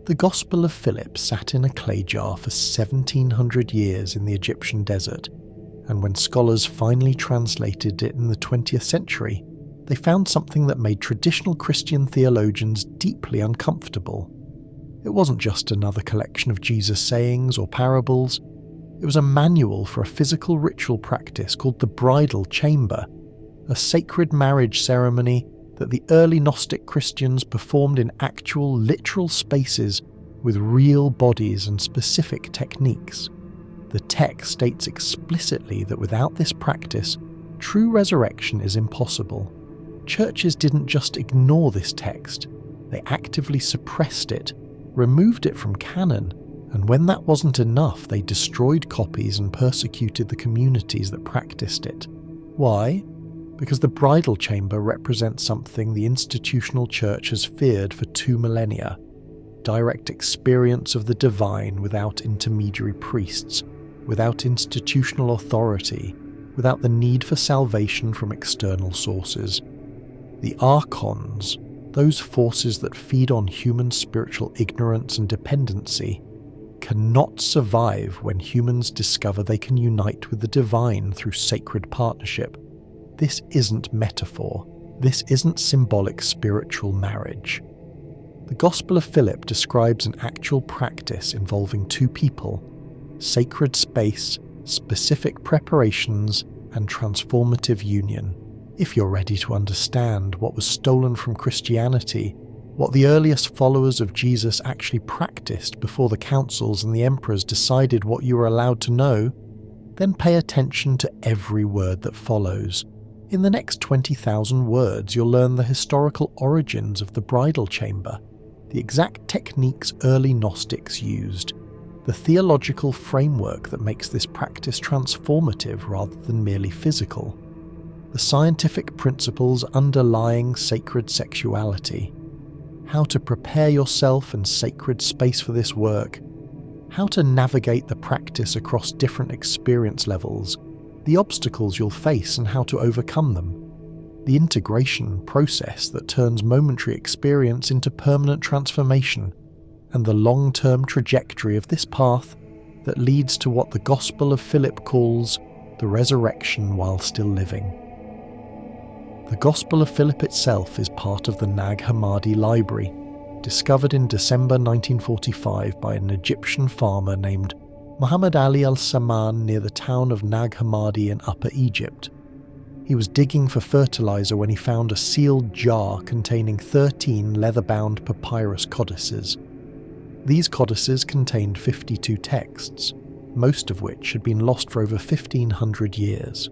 The Gospel of Philip sat in a clay jar for 1700 years in the Egyptian desert, and when scholars finally translated it in the 20th century, they found something that made traditional Christian theologians deeply uncomfortable. It wasn't just another collection of Jesus' sayings or parables. It was a manual for a physical ritual practice called the Bridal Chamber, a sacred marriage ceremony that the early Gnostic Christians performed in actual, literal spaces with real bodies and specific techniques. The text states explicitly that without this practice, true resurrection is impossible. Churches didn't just ignore this text, they actively suppressed it, removed it from canon, and when that wasn't enough, they destroyed copies and persecuted the communities that practiced it. Why? Because the bridal chamber represents something the institutional church has feared for 2 millennia: direct experience of the divine without intermediary priests, without institutional authority, without the need for salvation from external sources. The archons, those forces that feed on human spiritual ignorance and dependency, cannot survive when humans discover they can unite with the divine through sacred partnership. This isn't metaphor. This isn't symbolic spiritual marriage. The Gospel of Philip describes an actual practice involving 2 people, sacred space, specific preparations, and transformative union. If you're ready to understand what was stolen from Christianity, what the earliest followers of Jesus actually practiced before the councils and the emperors decided what you were allowed to know, then pay attention to every word that follows. In the next 20,000 words, you'll learn the historical origins of the bridal chamber, the exact techniques early Gnostics used, the theological framework that makes this practice transformative rather than merely physical, the scientific principles underlying sacred sexuality, how to prepare yourself and sacred space for this work, how to navigate the practice across different experience levels, the obstacles you'll face and how to overcome them, the integration process that turns momentary experience into permanent transformation, and the long-term trajectory of this path that leads to what the Gospel of Philip calls the resurrection while still living. The Gospel of Philip itself is part of the Nag Hammadi library, discovered in December 1945 by an Egyptian farmer named Muhammad Ali al-Saman near the town of Nag Hammadi in Upper Egypt. He was digging for fertilizer when he found a sealed jar containing 13 leather-bound papyrus codices. These codices contained 52 texts, most of which had been lost for over 1,500 years.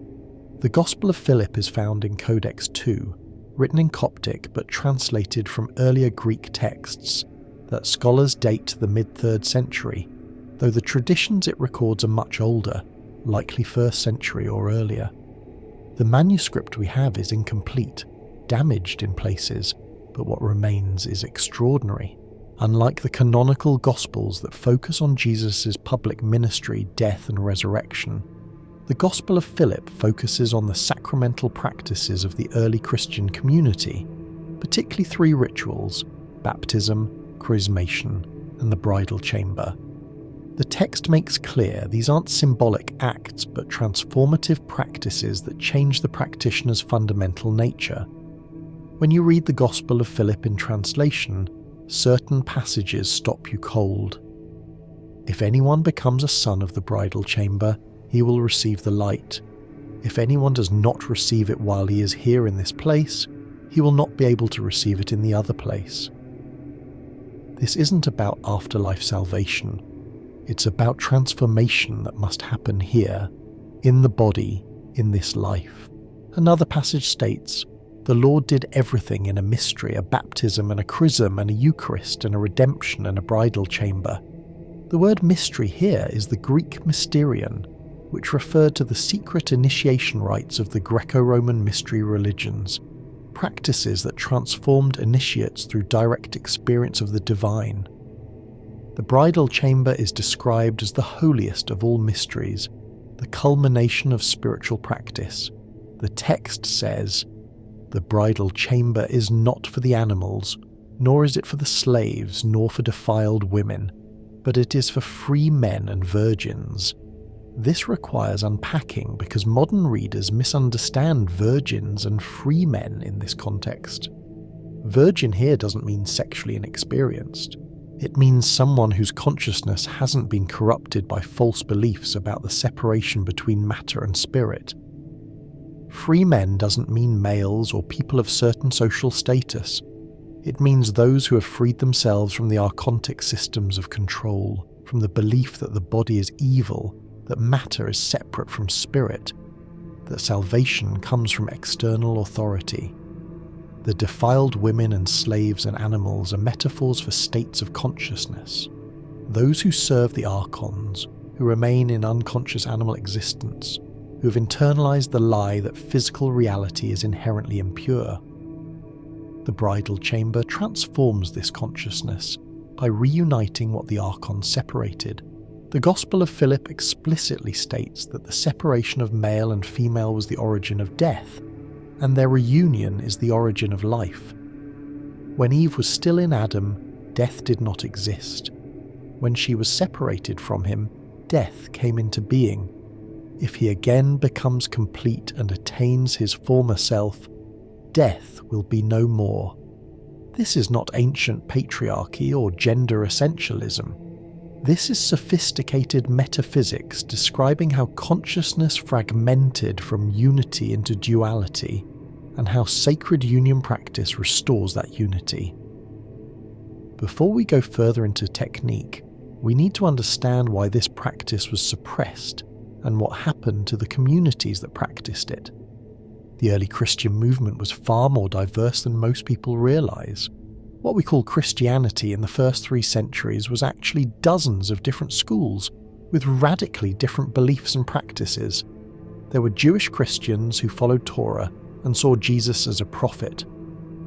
The Gospel of Philip is found in Codex II, written in Coptic but translated from earlier Greek texts that scholars date to the mid-3rd century, though the traditions it records are much older, likely 1st century or earlier. The manuscript we have is incomplete, damaged in places, but what remains is extraordinary. Unlike the canonical Gospels that focus on Jesus' public ministry, death and resurrection, the Gospel of Philip focuses on the sacramental practices of the early Christian community, particularly 3 rituals: baptism, chrismation, and the bridal chamber. The text makes clear these aren't symbolic acts but transformative practices that change the practitioner's fundamental nature. When you read the Gospel of Philip in translation, certain passages stop you cold. If anyone becomes a son of the bridal chamber, he will receive the light. If anyone does not receive it while he is here in this place, he will not be able to receive it in the other place. This isn't about afterlife salvation. It's about transformation that must happen here, in the body, in this life. Another passage states, "The Lord did everything in a mystery, a baptism and a chrism and a Eucharist and a redemption and a bridal chamber." The word mystery here is the Greek mysterion, which referred to the secret initiation rites of the Greco-Roman mystery religions, practices that transformed initiates through direct experience of the divine. The bridal chamber is described as the holiest of all mysteries, the culmination of spiritual practice. The text says, "The bridal chamber is not for the animals, nor is it for the slaves, nor for defiled women, but it is for free men and virgins. This requires unpacking because modern readers misunderstand virgins and free men in this context. Virgin here doesn't mean sexually inexperienced. It means someone whose consciousness hasn't been corrupted by false beliefs about the separation between matter and spirit. Free men doesn't mean males or people of certain social status. It means those who have freed themselves from the archontic systems of control, from the belief that the body is evil, that matter is separate from spirit, that salvation comes from external authority. The defiled women and slaves and animals are metaphors for states of consciousness. Those who serve the archons, who remain in unconscious animal existence, who have internalized the lie that physical reality is inherently impure. The bridal chamber transforms this consciousness by reuniting what the archons separated. The Gospel of Philip explicitly states that the separation of male and female was the origin of death, and their reunion is the origin of life. When Eve was still in Adam, death did not exist. When she was separated from him, death came into being. If he again becomes complete and attains his former self, death will be no more. This is not ancient patriarchy or gender essentialism. This is sophisticated metaphysics describing how consciousness fragmented from unity into duality, and how sacred union practice restores that unity. Before we go further into technique, we need to understand why this practice was suppressed and what happened to the communities that practiced it. The early Christian movement was far more diverse than most people realize. What we call Christianity in the first 3 centuries was actually dozens of different schools with radically different beliefs and practices. There were Jewish Christians who followed Torah and saw Jesus as a prophet.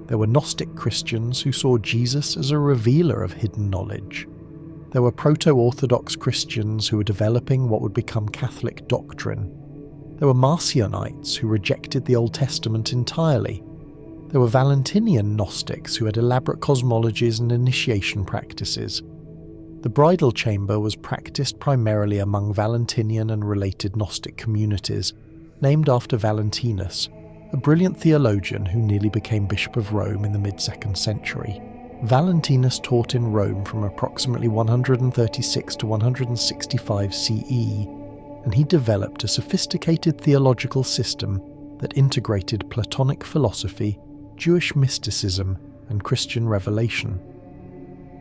There were Gnostic Christians who saw Jesus as a revealer of hidden knowledge. There were Proto-Orthodox Christians who were developing what would become Catholic doctrine. There were Marcionites who rejected the Old Testament entirely. There were Valentinian Gnostics who had elaborate cosmologies and initiation practices. The bridal chamber was practiced primarily among Valentinian and related Gnostic communities, named after Valentinus, a brilliant theologian who nearly became Bishop of Rome in the mid-2nd century. Valentinus taught in Rome from approximately 136 to 165 CE, and he developed a sophisticated theological system that integrated Platonic philosophy, Jewish mysticism, and Christian revelation.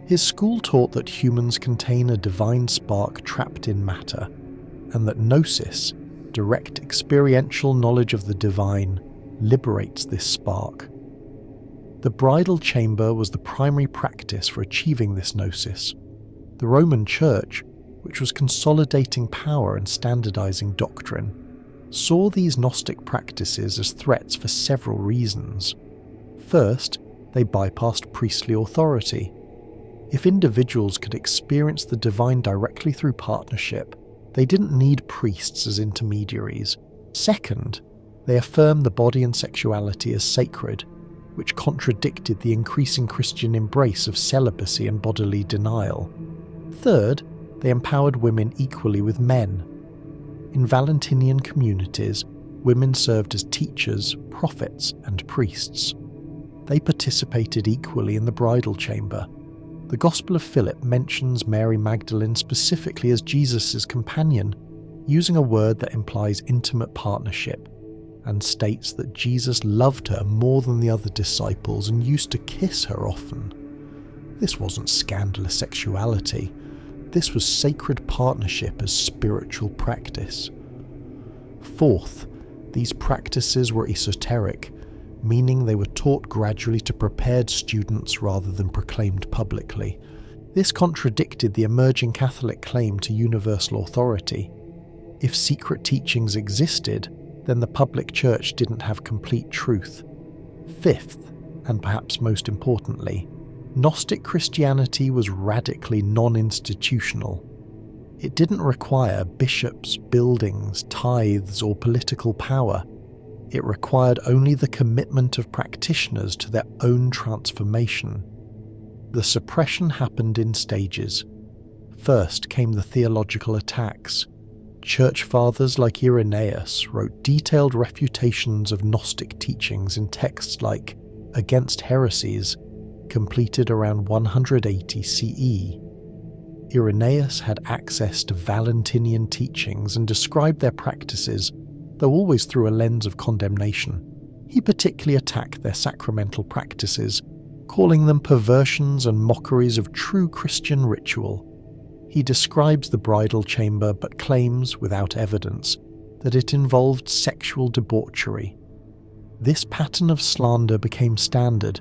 His school taught that humans contain a divine spark trapped in matter, and that gnosis, direct experiential knowledge of the divine, liberates this spark. The bridal chamber was the primary practice for achieving this gnosis. The Roman Church, which was consolidating power and standardizing doctrine, saw these Gnostic practices as threats for several reasons. First, they bypassed priestly authority. If individuals could experience the divine directly through partnership, they didn't need priests as intermediaries. Second, they affirmed the body and sexuality as sacred, which contradicted the increasing Christian embrace of celibacy and bodily denial. Third, they empowered women equally with men. In Valentinian communities, women served as teachers, prophets, and priests. They participated equally in the bridal chamber. The Gospel of Philip mentions Mary Magdalene specifically as Jesus' companion, using a word that implies intimate partnership, and states that Jesus loved her more than the other disciples and used to kiss her often. This wasn't scandalous sexuality. This was sacred partnership as spiritual practice. Fourth, these practices were esoteric, meaning they were taught gradually to prepared students rather than proclaimed publicly. This contradicted the emerging Catholic claim to universal authority. If secret teachings existed, then the public church didn't have complete truth. Fifth, and perhaps most importantly, Gnostic Christianity was radically non-institutional. It didn't require bishops, buildings, tithes, or political power. It required only the commitment of practitioners to their own transformation. The suppression happened in stages. First came the theological attacks. Church fathers like Irenaeus wrote detailed refutations of Gnostic teachings in texts like Against Heresies, completed around 180 CE. Irenaeus had access to Valentinian teachings and described their practices, though always through a lens of condemnation. He particularly attacked their sacramental practices, calling them perversions and mockeries of true Christian ritual. He describes the bridal chamber but claims, without evidence, that it involved sexual debauchery. This pattern of slander became standard.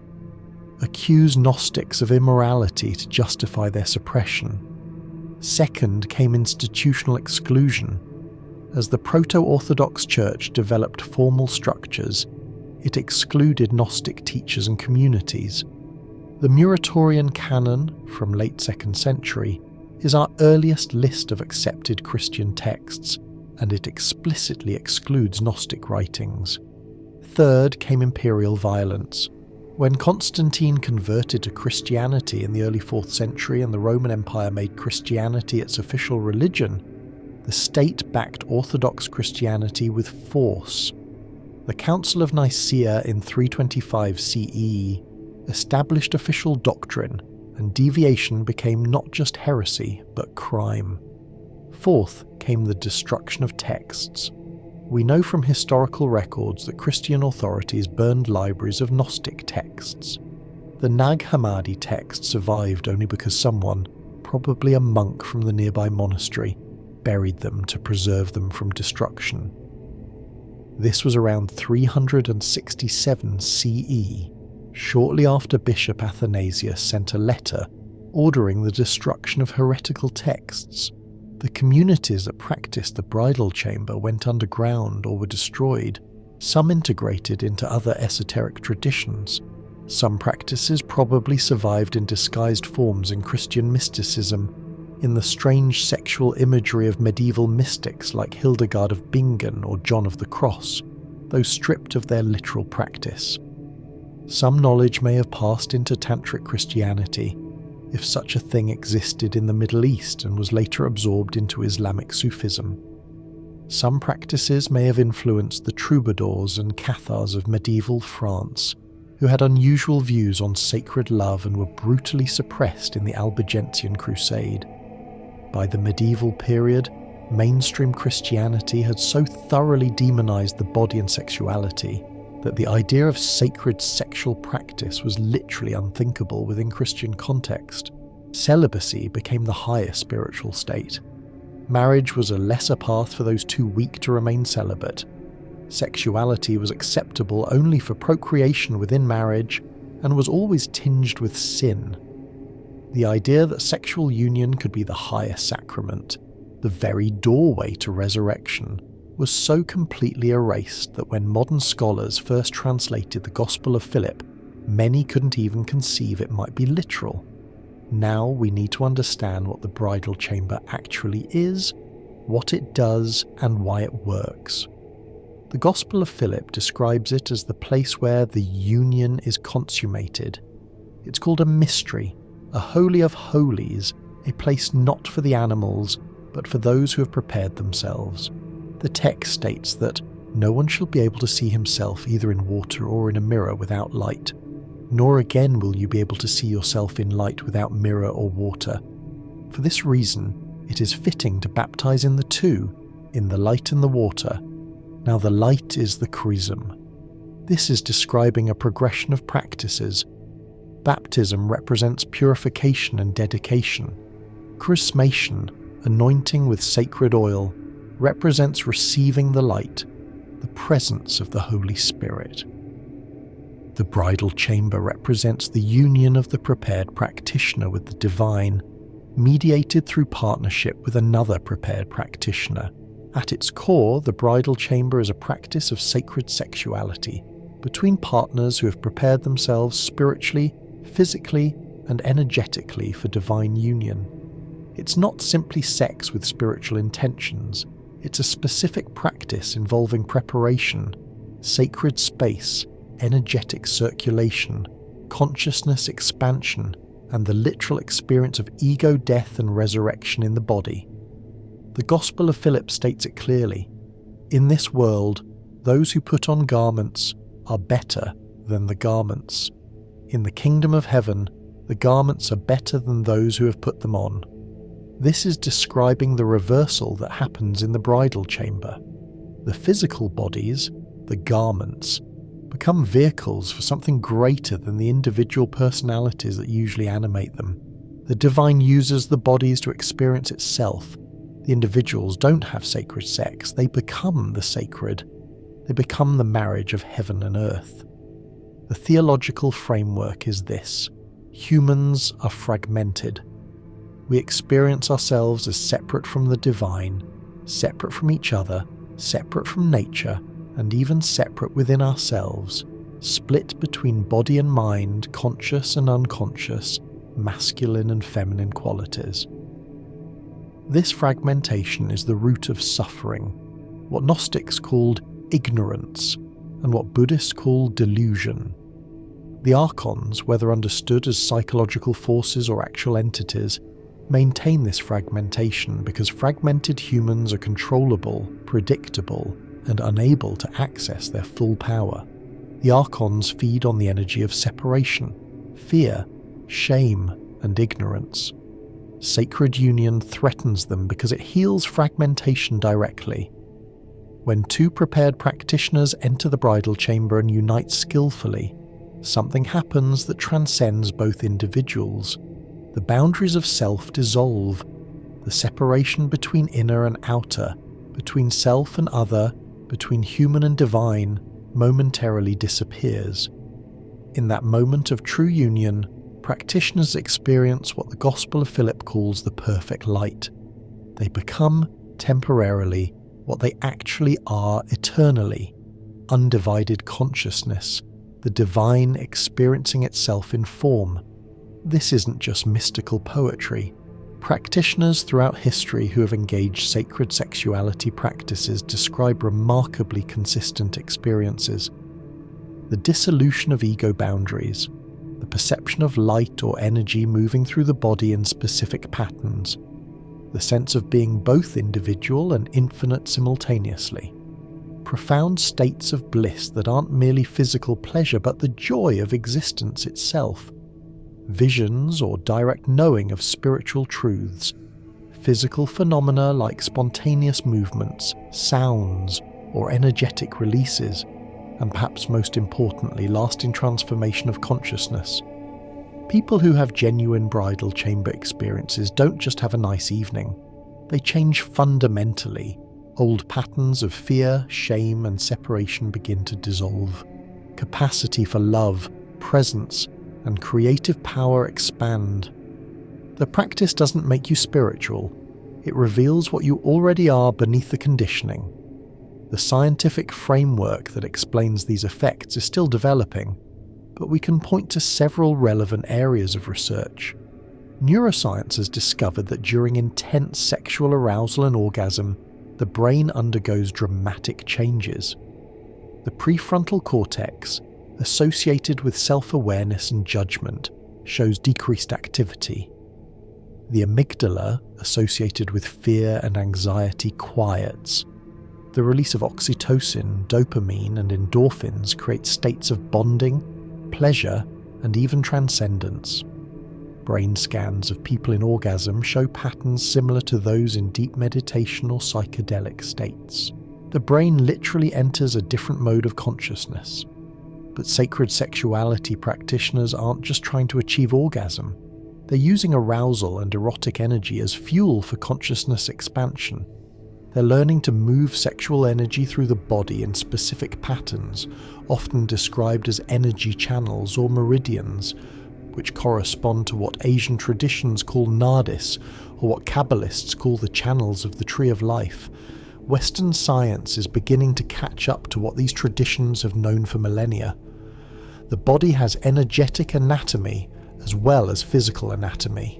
Accuse Gnostics of immorality to justify their suppression. Second came institutional exclusion. As the Proto-Orthodox Church developed formal structures, it excluded Gnostic teachers and communities. The Muratorian canon, from late 2nd century, is our earliest list of accepted Christian texts, and it explicitly excludes Gnostic writings. Third came imperial violence. When Constantine converted to Christianity in the early 4th century and the Roman Empire made Christianity its official religion, the state backed Orthodox Christianity with force. The Council of Nicaea in 325 CE established official doctrine, and deviation became not just heresy, but crime. Fourth came the destruction of texts. We know from historical records that Christian authorities burned libraries of Gnostic texts. The Nag Hammadi text survived only because someone, probably a monk from the nearby monastery, buried them to preserve them from destruction. This was around 367 CE, shortly after Bishop Athanasius sent a letter ordering the destruction of heretical texts. The communities that practiced the bridal chamber went underground or were destroyed, some integrated into other esoteric traditions. Some practices probably survived in disguised forms in Christian mysticism, in the strange sexual imagery of medieval mystics like Hildegard of Bingen or John of the Cross, though stripped of their literal practice. Some knowledge may have passed into Tantric Christianity, if such a thing existed in the Middle East and was later absorbed into Islamic Sufism. Some practices may have influenced the troubadours and Cathars of medieval France, who had unusual views on sacred love and were brutally suppressed in the Albigensian Crusade. By the medieval period, mainstream Christianity had so thoroughly demonized the body and sexuality that the idea of sacred sexual practice was literally unthinkable within Christian context. Celibacy became the higher spiritual state. Marriage was a lesser path for those too weak to remain celibate. Sexuality was acceptable only for procreation within marriage and was always tinged with sin. The idea that sexual union could be the higher sacrament, the very doorway to resurrection, was so completely erased that when modern scholars first translated the Gospel of Philip, many couldn't even conceive it might be literal. Now we need to understand what the bridal chamber actually is, what it does, and why it works. The Gospel of Philip describes it as the place where the union is consummated. It's called a mystery, a holy of holies, a place not for the animals, but for those who have prepared themselves. The text states that no one shall be able to see himself either in water or in a mirror without light, nor again will you be able to see yourself in light without mirror or water. For this reason, it is fitting to baptize in the two, in the light and the water. Now the light is the chrism. This is describing a progression of practices. Baptism represents purification and dedication. Chrismation, anointing with sacred oil, represents receiving the light, the presence of the Holy Spirit. The bridal chamber represents the union of the prepared practitioner with the divine, mediated through partnership with another prepared practitioner. At its core, the bridal chamber is a practice of sacred sexuality between partners who have prepared themselves spiritually, physically, and energetically for divine union. It's not simply sex with spiritual intentions. It's a specific practice involving preparation, sacred space, energetic circulation, consciousness expansion, and the literal experience of ego death and resurrection in the body. The Gospel of Philip states it clearly. In this world, those who put on garments are better than the garments. In the kingdom of heaven, the garments are better than those who have put them on. This is describing the reversal that happens in the bridal chamber. The physical bodies, the garments, become vehicles for something greater than the individual personalities that usually animate them. The divine uses the bodies to experience itself. The individuals don't have sacred sex, they become the sacred. They become the marriage of heaven and earth. The theological framework is this: humans are fragmented. We experience ourselves as separate from the divine, separate from each other, separate from nature, and even separate within ourselves, split between body and mind, conscious and unconscious, masculine and feminine qualities. This fragmentation is the root of suffering, what Gnostics called ignorance, and what Buddhists call delusion. The archons, whether understood as psychological forces or actual entities, maintain this fragmentation because fragmented humans are controllable, predictable, and unable to access their full power. The archons feed on the energy of separation, fear, shame, and ignorance. Sacred union threatens them because it heals fragmentation directly. When two prepared practitioners enter the bridal chamber and unite skillfully, something happens that transcends both individuals. The boundaries of self dissolve. The separation between inner and outer, between self and other, between human and divine, momentarily disappears. In that moment of true union, practitioners experience what the Gospel of Philip calls the perfect light. They become, temporarily, what they actually are eternally: undivided consciousness, the divine experiencing itself in form. This isn't just mystical poetry. Practitioners throughout history who have engaged sacred sexuality practices describe remarkably consistent experiences. The dissolution of ego boundaries, the perception of light or energy moving through the body in specific patterns, the sense of being both individual and infinite simultaneously. Profound states of bliss that aren't merely physical pleasure but the joy of existence itself. Visions or direct knowing of spiritual truths, physical phenomena like spontaneous movements, sounds, or energetic releases, and perhaps most importantly, lasting transformation of consciousness. People who have genuine bridal chamber experiences don't just have a nice evening. They change fundamentally. Old patterns of fear, shame, and separation begin to dissolve. Capacity for love, presence, and creative power expand. The practice doesn't make you spiritual. It reveals what you already are beneath the conditioning. The scientific framework that explains these effects is still developing, but we can point to several relevant areas of research. Neuroscience has discovered that during intense sexual arousal and orgasm, the brain undergoes dramatic changes. The prefrontal cortex, associated with self-awareness and judgment, shows decreased activity. The amygdala, associated with fear and anxiety, quiets. The release of oxytocin, dopamine, and endorphins creates states of bonding, pleasure, and even transcendence. Brain scans of people in orgasm show patterns similar to those in deep meditation or psychedelic states. The brain literally enters a different mode of consciousness. But sacred sexuality practitioners aren't just trying to achieve orgasm. They're using arousal and erotic energy as fuel for consciousness expansion. They're learning to move sexual energy through the body in specific patterns, often described as energy channels or meridians, which correspond to what Asian traditions call nadis, or what Kabbalists call the channels of the Tree of Life. Western science is beginning to catch up to what these traditions have known for millennia. The body has energetic anatomy as well as physical anatomy.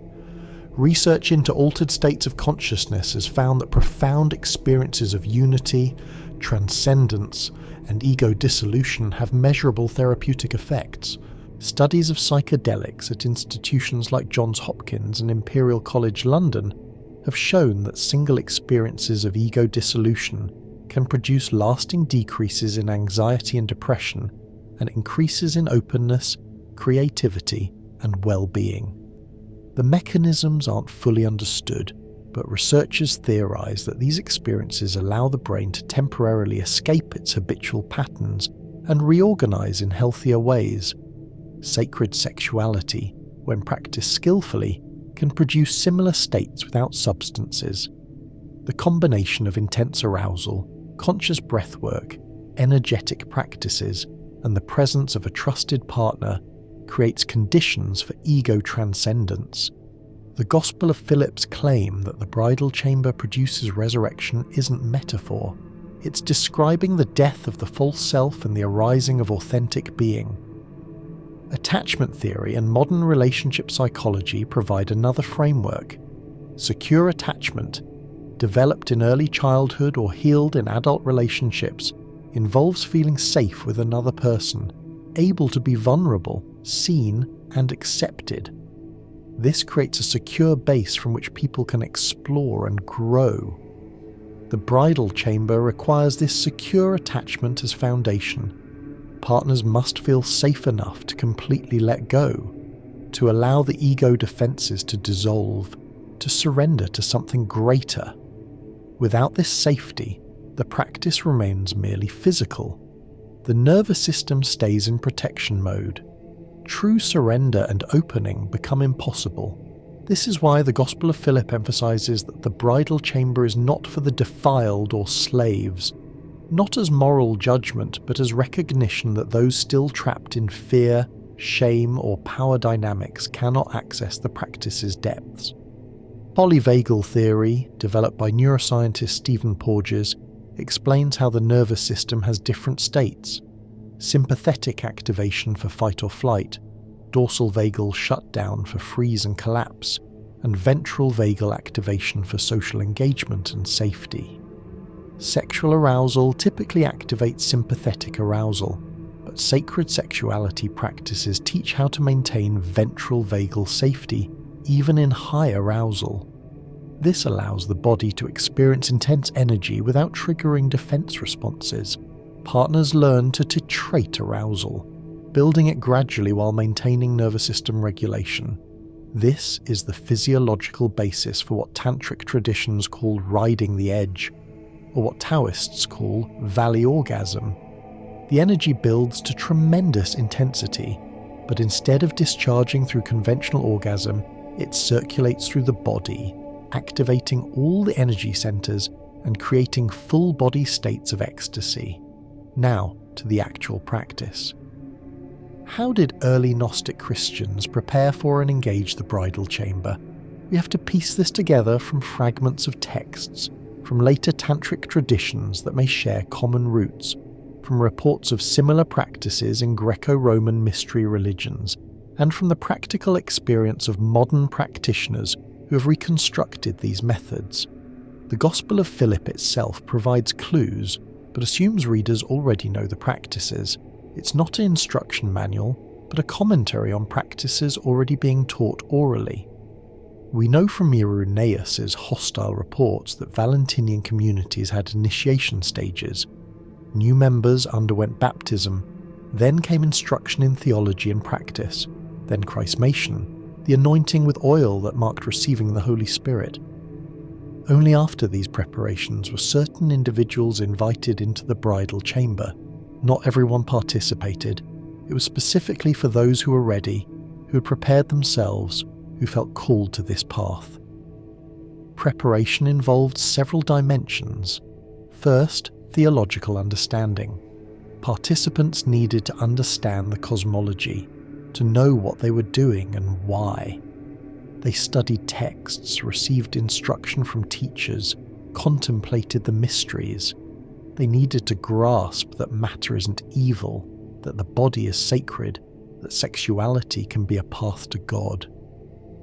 Research into altered states of consciousness has found that profound experiences of unity, transcendence, and ego dissolution have measurable therapeutic effects. Studies of psychedelics at institutions like Johns Hopkins and Imperial College London have shown that single experiences of ego dissolution can produce lasting decreases in anxiety and depression and increases in openness, creativity, and well-being. The mechanisms aren't fully understood, but researchers theorize that these experiences allow the brain to temporarily escape its habitual patterns and reorganize in healthier ways. Sacred sexuality, when practiced skillfully, can produce similar states without substances. The combination of intense arousal, conscious breathwork, energetic practices, and the presence of a trusted partner creates conditions for ego transcendence. The Gospel of Philip's claim that the bridal chamber produces resurrection isn't metaphor. It's describing the death of the false self and the arising of authentic being. Attachment theory and modern relationship psychology provide another framework. Secure attachment, developed in early childhood or healed in adult relationships, involves feeling safe with another person, able to be vulnerable, seen, and accepted. This creates a secure base from which people can explore and grow. The bridal chamber requires this secure attachment as foundation. Partners must feel safe enough to completely let go, to allow the ego defenses to dissolve, to surrender to something greater. Without this safety, the practice remains merely physical. The nervous system stays in protection mode. True surrender and opening become impossible. This is why the Gospel of Philip emphasizes that the bridal chamber is not for the defiled or slaves, not as moral judgment, but as recognition that those still trapped in fear, shame, or power dynamics cannot access the practice's depths. Polyvagal theory, developed by neuroscientist Stephen Porges, explains how the nervous system has different states: sympathetic activation for fight or flight, dorsal vagal shutdown for freeze and collapse, and ventral vagal activation for social engagement and safety. Sexual arousal typically activates sympathetic arousal, but sacred sexuality practices teach how to maintain ventral vagal safety even in high arousal. This allows the body to experience intense energy without triggering defense responses. Partners learn to titrate arousal, building it gradually while maintaining nervous system regulation. This is the physiological basis for what tantric traditions call riding the edge, or what Taoists call valley orgasm. The energy builds to tremendous intensity, but instead of discharging through conventional orgasm, it circulates through the body, activating all the energy centers and creating full body states of ecstasy. Now to the actual practice. How did early Gnostic Christians prepare for and engage the bridal chamber? We have to piece this together from fragments of texts, from later tantric traditions that may share common roots, from reports of similar practices in Greco-Roman mystery religions, and from the practical experience of modern practitioners who have reconstructed these methods. The Gospel of Philip itself provides clues, but assumes readers already know the practices. It's not an instruction manual, but a commentary on practices already being taught orally. We know from Irenaeus's hostile reports that Valentinian communities had initiation stages. New members underwent baptism, then came instruction in theology and practice, then chrismation, the anointing with oil that marked receiving the Holy Spirit. Only after these preparations were certain individuals invited into the bridal chamber. Not everyone participated. It was specifically for those who were ready, who had prepared themselves, who felt called to this path. Preparation involved several dimensions. First, theological understanding. Participants needed to understand the cosmology, to know what they were doing and why. They studied texts, received instruction from teachers, contemplated the mysteries. They needed to grasp that matter isn't evil, that the body is sacred, that sexuality can be a path to God.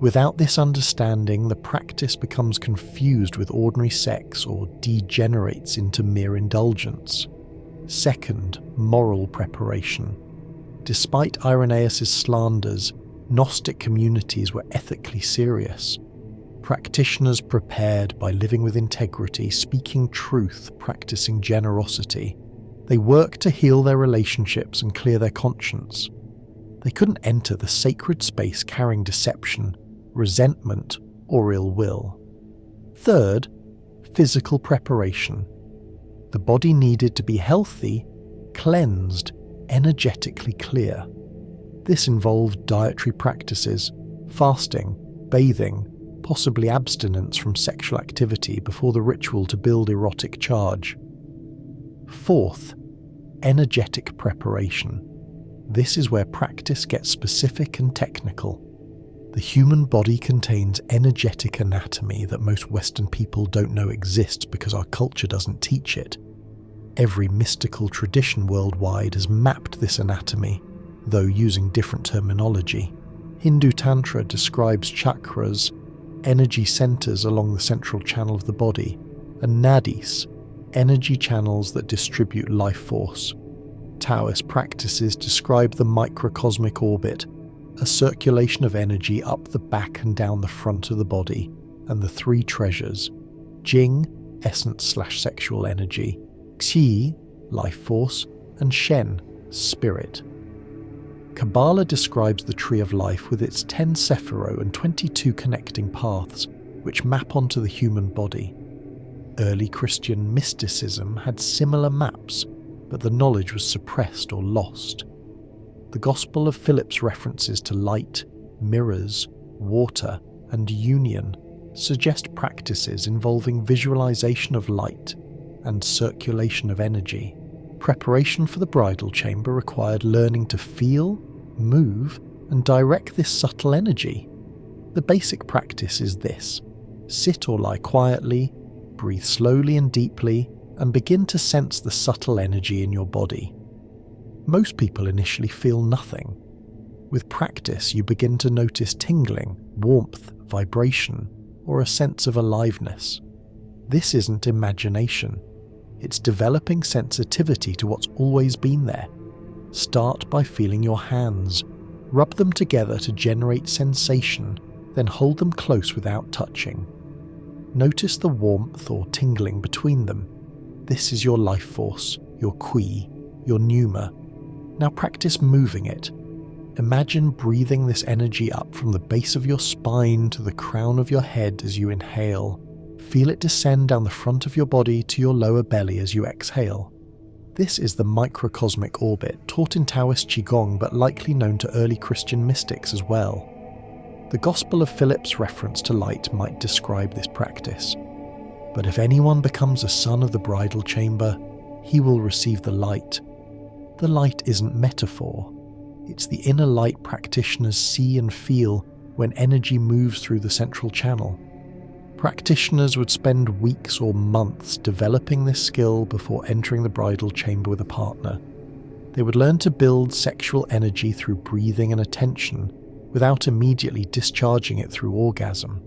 Without this understanding, the practice becomes confused with ordinary sex or degenerates into mere indulgence. Second, moral preparation. Despite Irenaeus' slanders, Gnostic communities were ethically serious. Practitioners prepared by living with integrity, speaking truth, practicing generosity. They worked to heal their relationships and clear their conscience. They couldn't enter the sacred space carrying deception, resentment, or ill will. Third, physical preparation. The body needed to be healthy, cleansed, energetically clear. This involved dietary practices, fasting, bathing, possibly abstinence from sexual activity before the ritual to build erotic charge. Fourth, energetic preparation. This is where practice gets specific and technical. The human body contains energetic anatomy that most Western people don't know exists because our culture doesn't teach it. Every mystical tradition worldwide has mapped this anatomy, though using different terminology. Hindu Tantra describes chakras, energy centers along the central channel of the body, and nadis, energy channels that distribute life force. Taoist practices describe the microcosmic orbit, a circulation of energy up the back and down the front of the body, and the three treasures: Jing, essence/sexual energy; Qi, life force; and Shen, spirit. Kabbalah describes the tree of life with its 10 sephiro and 22 connecting paths, which map onto the human body. Early Christian mysticism had similar maps, but the knowledge was suppressed or lost. The Gospel of Philip's references to light, mirrors, water, and union suggest practices involving visualization of light and circulation of energy. Preparation for the bridal chamber required learning to feel, move, and direct this subtle energy. The basic practice is this: sit or lie quietly, breathe slowly and deeply, and begin to sense the subtle energy in your body. Most people initially feel nothing. With practice, you begin to notice tingling, warmth, vibration, or a sense of aliveness. This isn't imagination. It's developing sensitivity to what's always been there. Start by feeling your hands. Rub them together to generate sensation, then hold them close without touching. Notice the warmth or tingling between them. This is your life force, your qi, your pneuma. Now practice moving it. Imagine breathing this energy up from the base of your spine to the crown of your head as you inhale. Feel it descend down the front of your body to your lower belly as you exhale. This is the microcosmic orbit, taught in Taoist Qigong but likely known to early Christian mystics as well. The Gospel of Philip's reference to light might describe this practice. But if anyone becomes a son of the bridal chamber, he will receive the light. The light isn't metaphor. It's the inner light practitioners see and feel when energy moves through the central channel. Practitioners would spend weeks or months developing this skill before entering the bridal chamber with a partner. They would learn to build sexual energy through breathing and attention, without immediately discharging it through orgasm.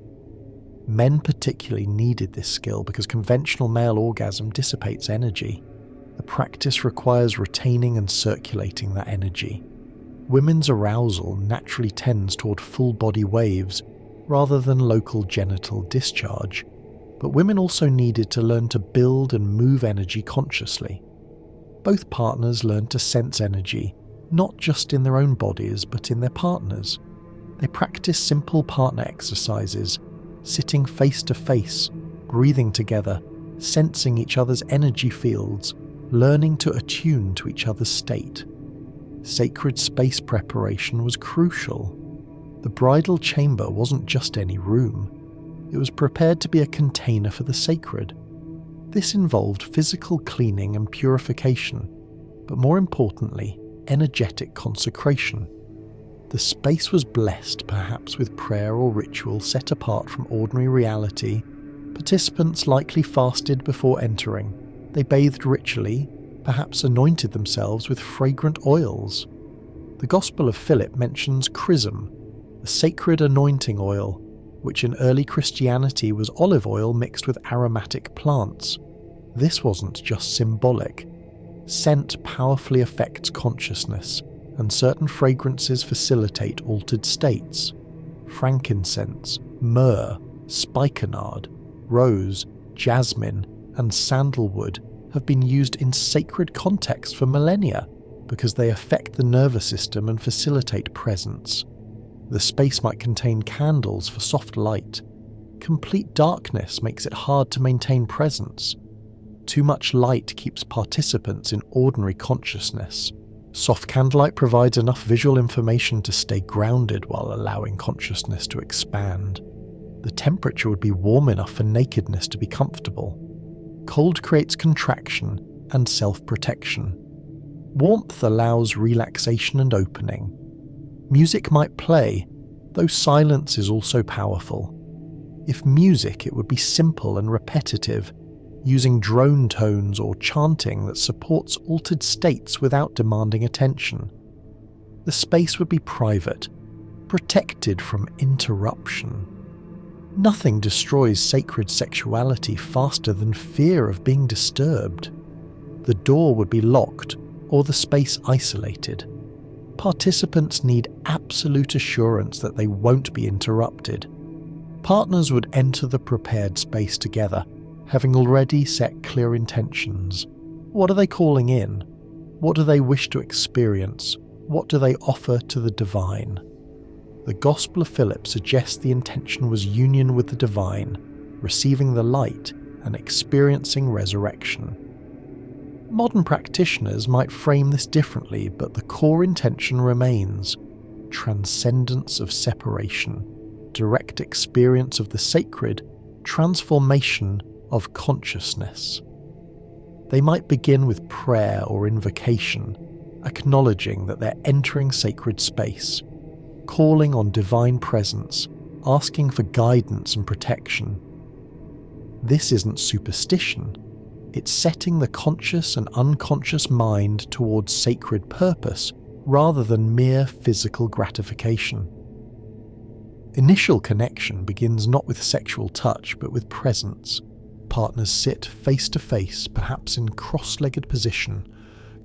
Men particularly needed this skill because conventional male orgasm dissipates energy. The practice requires retaining and circulating that energy. Women's arousal naturally tends toward full-body waves rather than local genital discharge, but women also needed to learn to build and move energy consciously. Both partners learned to sense energy, not just in their own bodies but in their partners. They practiced simple partner exercises, sitting face to face, breathing together, sensing each other's energy fields, learning to attune to each other's state. Sacred space preparation was crucial. The bridal chamber wasn't just any room. It was prepared to be a container for the sacred. This involved physical cleaning and purification, but more importantly, energetic consecration. The space was blessed, perhaps with prayer or ritual set apart from ordinary reality. Participants likely fasted before entering. They bathed ritually, perhaps anointed themselves with fragrant oils. The Gospel of Philip mentions chrism, a sacred anointing oil, which in early Christianity was olive oil mixed with aromatic plants. This wasn't just symbolic. Scent powerfully affects consciousness. and certain fragrances facilitate altered states. Frankincense, myrrh, spikenard, rose, jasmine, and sandalwood have been used in sacred contexts for millennia because they affect the nervous system and facilitate presence. The space might contain candles for soft light. Complete darkness makes it hard to maintain presence. Too much light keeps participants in ordinary consciousness. Soft candlelight provides enough visual information to stay grounded while allowing consciousness to expand. The temperature would be warm enough for nakedness to be comfortable. Cold creates contraction and self-protection. Warmth allows relaxation and opening. Music might play, though silence is also powerful. If music, it would be simple and repetitive, using drone tones or chanting that supports altered states without demanding attention. The space would be private, protected from interruption. Nothing destroys sacred sexuality faster than fear of being disturbed. The door would be locked or the space isolated. Participants need absolute assurance that they won't be interrupted. Partners would enter the prepared space together, having already set clear intentions. What are they calling in? What do they wish to experience? What do they offer to the divine? The Gospel of Philip suggests the intention was union with the divine, receiving the light and experiencing resurrection. Modern practitioners might frame this differently, but the core intention remains: transcendence of separation, direct experience of the sacred, transformation of consciousness. They might begin with prayer or invocation, acknowledging that they're entering sacred space, calling on divine presence, asking for guidance and protection. This isn't superstition. It's setting the conscious and unconscious mind towards sacred purpose rather than mere physical gratification. Initial connection begins not with sexual touch but with presence. Partners sit face to face, perhaps in cross-legged position,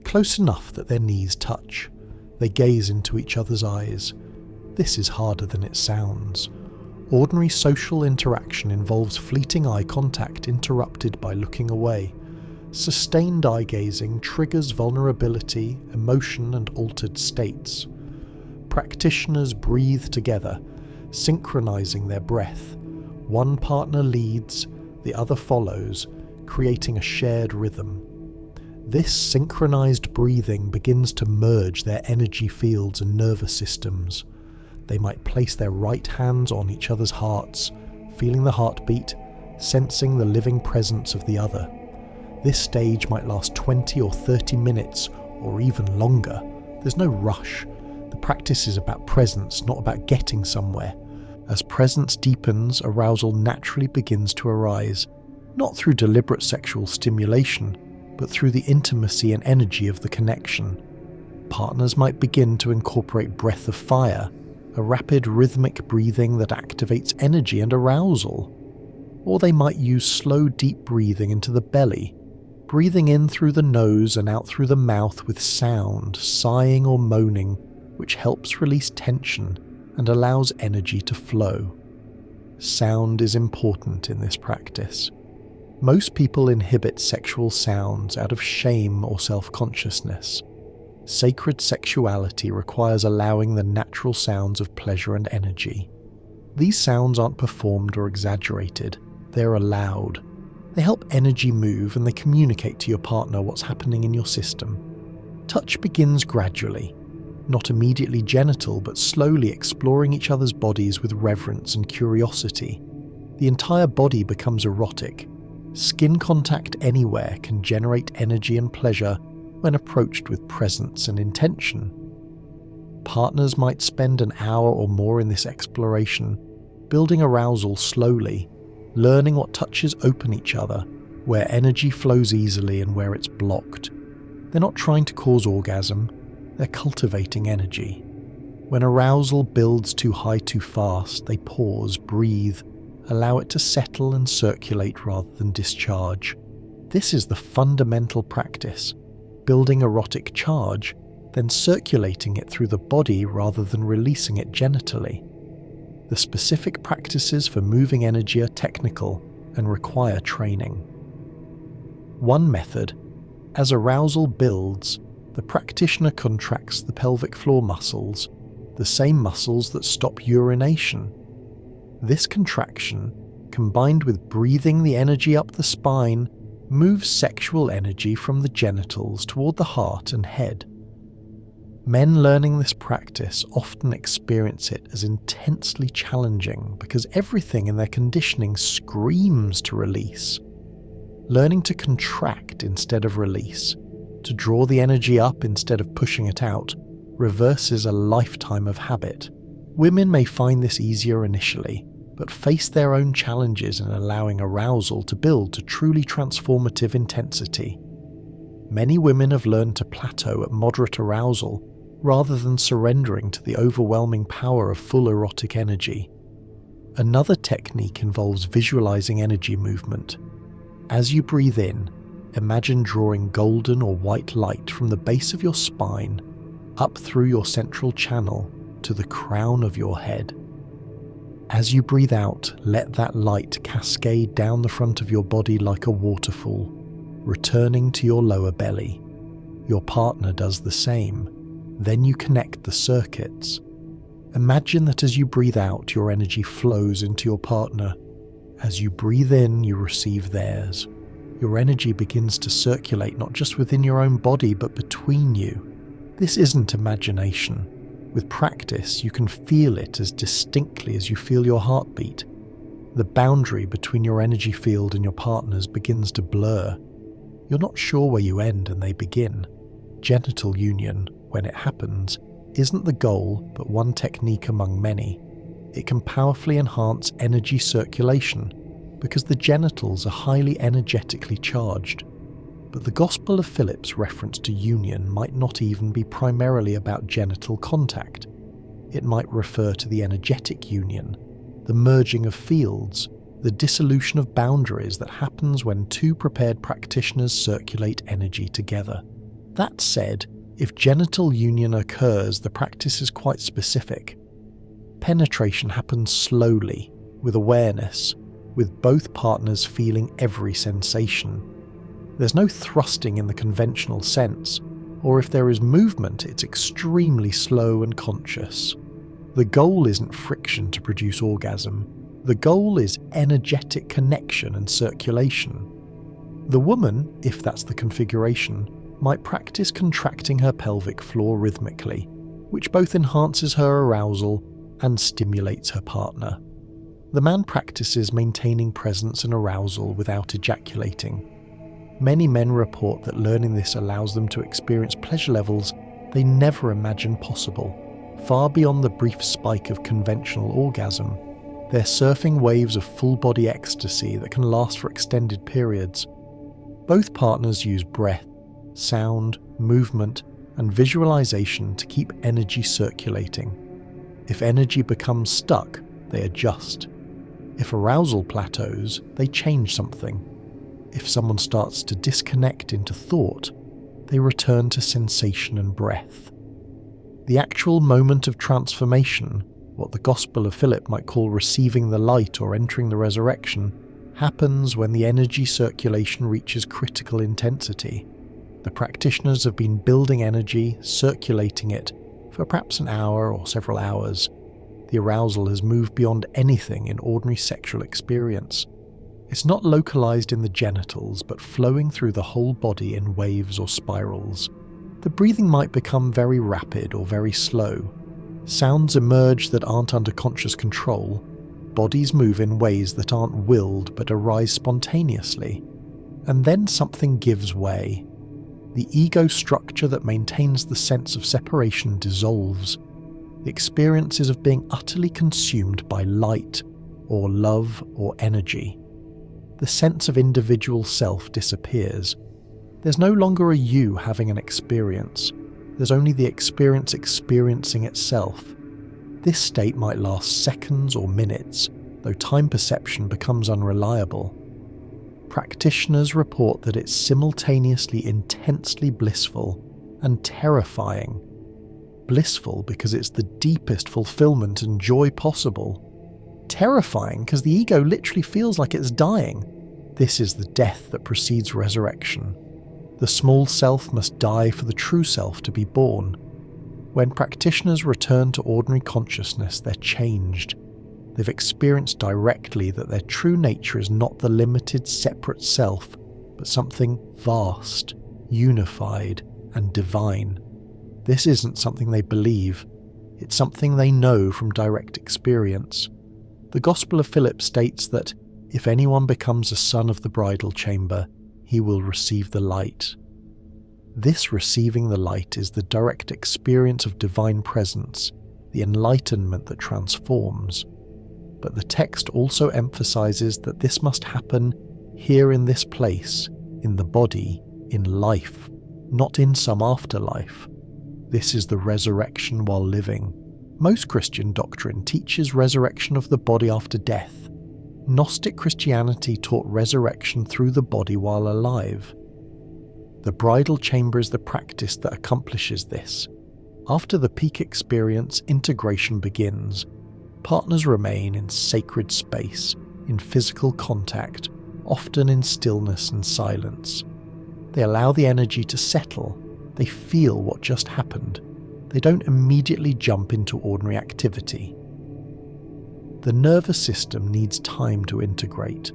close enough that their knees touch. They gaze into each other's eyes. This is harder than it sounds. Ordinary social interaction involves fleeting eye contact interrupted by looking away. Sustained eye gazing triggers vulnerability, emotion, and altered states. Practitioners breathe together, synchronizing their breath. One partner leads, the other follows, creating a shared rhythm. This synchronized breathing begins to merge their energy fields and nervous systems. They might place their right hands on each other's hearts, feeling the heartbeat, sensing the living presence of the other. This stage might last 20 or 30 minutes, or even longer. There's no rush. The practice is about presence, not about getting somewhere. As presence deepens, arousal naturally begins to arise, not through deliberate sexual stimulation, but through the intimacy and energy of the connection. Partners might begin to incorporate breath of fire, a rapid rhythmic breathing that activates energy and arousal. Or they might use slow, deep breathing into the belly, breathing in through the nose and out through the mouth with sound, sighing or moaning, which helps release tension and allows energy to flow. Sound is important in this practice. Most people inhibit sexual sounds out of shame or self-consciousness. Sacred sexuality requires allowing the natural sounds of pleasure and energy. These sounds aren't performed or exaggerated, they're allowed. They help energy move and they communicate to your partner what's happening in your system. Touch begins gradually, not immediately genital but slowly exploring each other's bodies with reverence and curiosity. The entire body becomes erotic. Skin contact anywhere can generate energy and pleasure when approached with presence and intention. Partners might spend an hour or more in this exploration, building arousal slowly, learning what touches open each other, where energy flows easily and where it's blocked. They're not trying to cause orgasm, they're cultivating energy. When arousal builds too high too fast, they pause, breathe, allow it to settle and circulate rather than discharge. This is the fundamental practice, building erotic charge then circulating it through the body rather than releasing it genitally. The specific practices for moving energy are technical and require training. One method: as arousal builds, the practitioner contracts the pelvic floor muscles, the same muscles that stop urination. This contraction, combined with breathing the energy up the spine, moves sexual energy from the genitals toward the heart and head. Men learning this practice often experience it as intensely challenging because everything in their conditioning screams to release. Learning to contract instead of release, to draw the energy up instead of pushing it out, reverses a lifetime of habit. Women may find this easier initially, but face their own challenges in allowing arousal to build to truly transformative intensity. Many women have learned to plateau at moderate arousal rather than surrendering to the overwhelming power of full erotic energy. Another technique involves visualizing energy movement. As you breathe in, imagine drawing golden or white light from the base of your spine up through your central channel to the crown of your head. As you breathe out, let that light cascade down the front of your body like a waterfall, returning to your lower belly. Your partner does the same. Then you connect the circuits. Imagine that as you breathe out, your energy flows into your partner. As you breathe in, you receive theirs. Your energy begins to circulate not just within your own body, but between you. This isn't imagination. With practice, you can feel it as distinctly as you feel your heartbeat. The boundary between your energy field and your partner's begins to blur. You're not sure where you end and they begin. Genital union, when it happens, isn't the goal, but one technique among many. It can powerfully enhance energy circulation because the genitals are highly energetically charged. But the Gospel of Philip's reference to union might not even be primarily about genital contact. It might refer to the energetic union, the merging of fields, the dissolution of boundaries that happens when two prepared practitioners circulate energy together. That said, if genital union occurs, the practice is quite specific. Penetration happens slowly, with awareness, with both partners feeling every sensation. There's no thrusting in the conventional sense, or if there is movement, it's extremely slow and conscious. The goal isn't friction to produce orgasm. The goal is energetic connection and circulation. The woman, if that's the configuration, might practice contracting her pelvic floor rhythmically, which both enhances her arousal and stimulates her partner. The man practices maintaining presence and arousal without ejaculating. Many men report that learning this allows them to experience pleasure levels they never imagined possible, far beyond the brief spike of conventional orgasm. They're surfing waves of full-body ecstasy that can last for extended periods. Both partners use breath, sound, movement, and visualization to keep energy circulating. If energy becomes stuck, they adjust. If arousal plateaus, they change something. If someone starts to disconnect into thought, they return to sensation and breath. The actual moment of transformation, what the Gospel of Philip might call receiving the light or entering the resurrection, happens when the energy circulation reaches critical intensity. The practitioners have been building energy, circulating it, for perhaps an hour or several hours. The arousal has moved beyond anything in ordinary sexual experience. It's not localized in the genitals, but flowing through the whole body in waves or spirals. The breathing might become very rapid or very slow. Sounds emerge that aren't under conscious control. Bodies move in ways that aren't willed but arise spontaneously. And then something gives way. The ego structure that maintains the sense of separation dissolves. The experiences of being utterly consumed by light, or love, or energy. The sense of individual self disappears. There's no longer a you having an experience. There's only the experience experiencing itself. This state might last seconds or minutes, though time perception becomes unreliable. Practitioners report that it's simultaneously intensely blissful and terrifying. Blissful because it's the deepest fulfillment and joy possible. Terrifying because the ego literally feels like it's dying. This is the death that precedes resurrection. The small self must die for the true self to be born. When practitioners return to ordinary consciousness, they're changed. They've experienced directly that their true nature is not the limited, separate self, but something vast, unified, and divine. This isn't something they believe, it's something they know from direct experience. The Gospel of Philip states that if anyone becomes a son of the bridal chamber, he will receive the light. This receiving the light is the direct experience of divine presence, the enlightenment that transforms. But the text also emphasizes that this must happen here in this place, in the body, in life, not in some afterlife. This is the resurrection while living. Most Christian doctrine teaches resurrection of the body after death. Gnostic Christianity taught resurrection through the body while alive. The bridal chamber is the practice that accomplishes this. After the peak experience, integration begins. Partners remain in sacred space, in physical contact, often in stillness and silence. They allow the energy to settle. They feel what just happened. They don't immediately jump into ordinary activity. The nervous system needs time to integrate.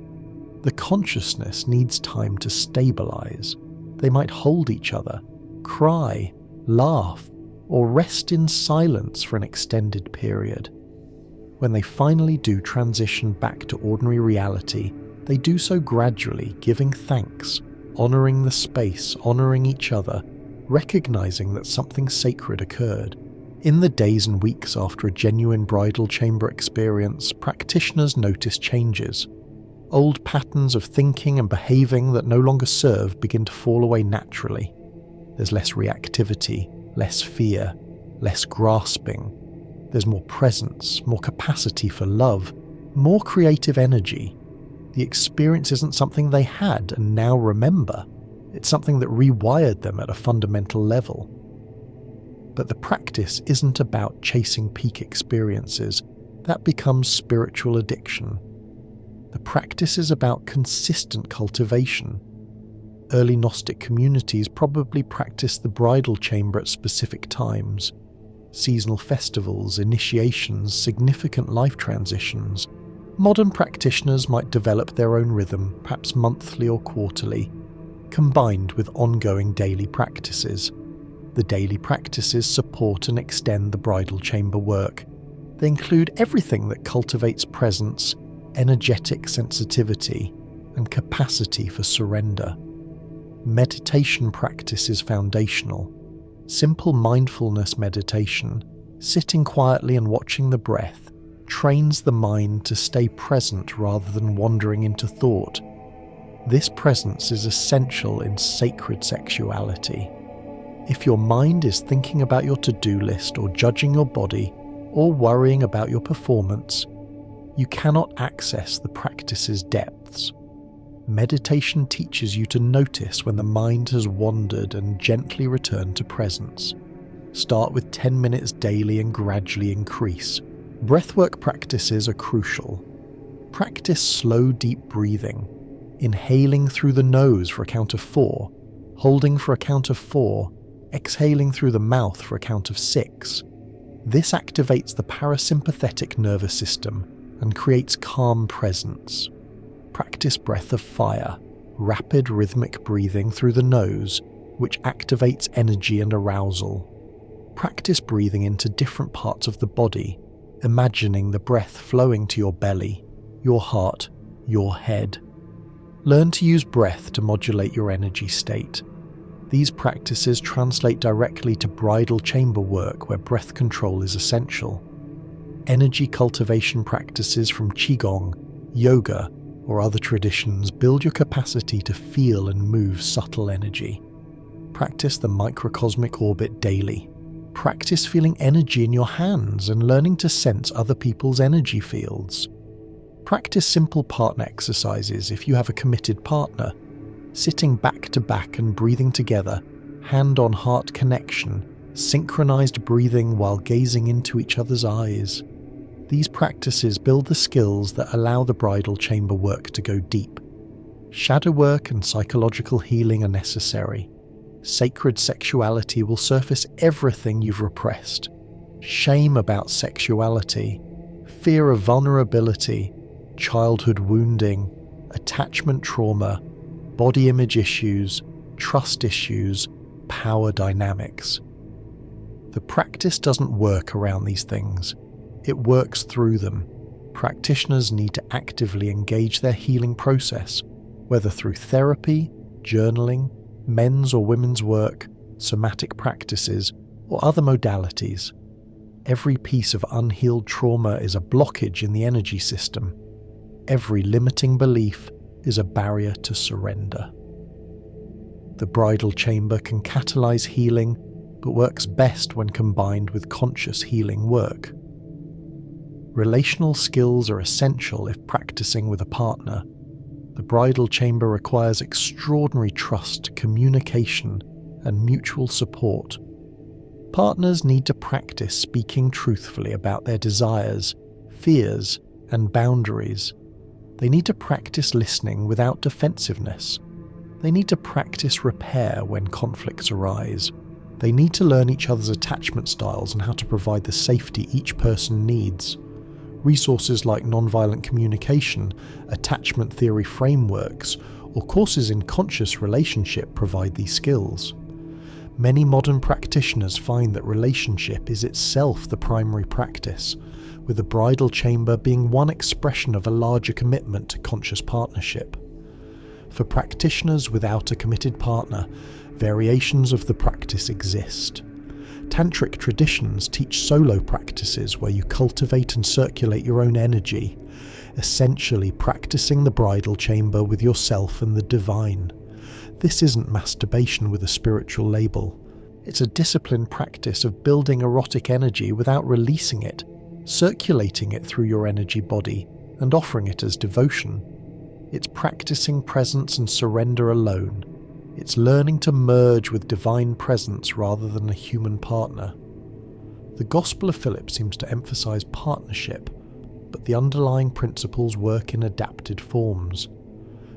The consciousness needs time to stabilize. They might hold each other, cry, laugh, or rest in silence for an extended period. When they finally do transition back to ordinary reality, they do so gradually, giving thanks, honoring the space, honoring each other, recognizing that something sacred occurred. In the days and weeks after a genuine bridal chamber experience, practitioners notice changes. Old patterns of thinking and behaving that no longer serve begin to fall away naturally. There's less reactivity, less fear, less grasping. There's more presence, more capacity for love, more creative energy. The experience isn't something they had and now remember. It's something that rewired them at a fundamental level. But the practice isn't about chasing peak experiences. That becomes spiritual addiction. The practice is about consistent cultivation. Early Gnostic communities probably practiced the bridal chamber at specific times. Seasonal festivals, initiations, significant life transitions. Modern practitioners might develop their own rhythm, perhaps monthly or quarterly, combined with ongoing daily practices. The daily practices support and extend the bridal chamber work. They include everything that cultivates presence, energetic sensitivity, and capacity for surrender. Meditation practice is foundational. Simple mindfulness meditation, sitting quietly and watching the breath, trains the mind to stay present rather than wandering into thought. This presence is essential in sacred sexuality. If your mind is thinking about your to-do list or judging your body or worrying about your performance, you cannot access the practice's depths. Meditation teaches you to notice when the mind has wandered and gently return to presence. Start with 10 minutes daily and gradually increase. Breathwork practices are crucial. Practice slow, deep breathing, inhaling through the nose for a count of 4, holding for a count of 4, exhaling through the mouth for a count of 6. This activates the parasympathetic nervous system and creates calm presence. Practice breath of fire, rapid rhythmic breathing through the nose, which activates energy and arousal. Practice breathing into different parts of the body, imagining the breath flowing to your belly, your heart, your head. Learn to use breath to modulate your energy state. These practices translate directly to bridal chamber work where breath control is essential. Energy cultivation practices from Qigong, yoga, or other traditions build your capacity to feel and move subtle energy. Practice the microcosmic orbit daily. Practice feeling energy in your hands and learning to sense other people's energy fields. Practice simple partner exercises if you have a committed partner. Sitting back to back and breathing together hand-on-heart connection, synchronized breathing while gazing into each other's eyes. These practices build the skills that allow the bridal chamber work to go deep. Shadow work and psychological healing are necessary. Sacred sexuality will surface everything you've repressed. Shame about sexuality, fear of vulnerability, childhood wounding, attachment trauma, body image issues, trust issues, power dynamics. The practice doesn't work around these things. It works through them. Practitioners need to actively engage their healing process, whether through therapy, journaling, men's or women's work, somatic practices, or other modalities. Every piece of unhealed trauma is a blockage in the energy system. Every limiting belief is a barrier to surrender. The bridal chamber can catalyze healing, but works best when combined with conscious healing work. Relational skills are essential if practicing with a partner. The bridal chamber requires extraordinary trust, communication, and mutual support. Partners need to practice speaking truthfully about their desires, fears, and boundaries. They need to practice listening without defensiveness. They need to practice repair when conflicts arise. They need to learn each other's attachment styles and how to provide the safety each person needs. Resources like nonviolent communication, attachment theory frameworks, or courses in conscious relationship provide these skills. Many modern practitioners find that relationship is itself the primary practice, with the bridal chamber being one expression of a larger commitment to conscious partnership. For practitioners without a committed partner, variations of the practice exist. Tantric traditions teach solo practices where you cultivate and circulate your own energy, essentially practicing the bridal chamber with yourself and the divine. This isn't masturbation with a spiritual label. It's a disciplined practice of building erotic energy without releasing it, circulating it through your energy body, and offering it as devotion. It's practicing presence and surrender alone. It's learning to merge with divine presence rather than a human partner. The Gospel of Philip seems to emphasize partnership, but the underlying principles work in adapted forms.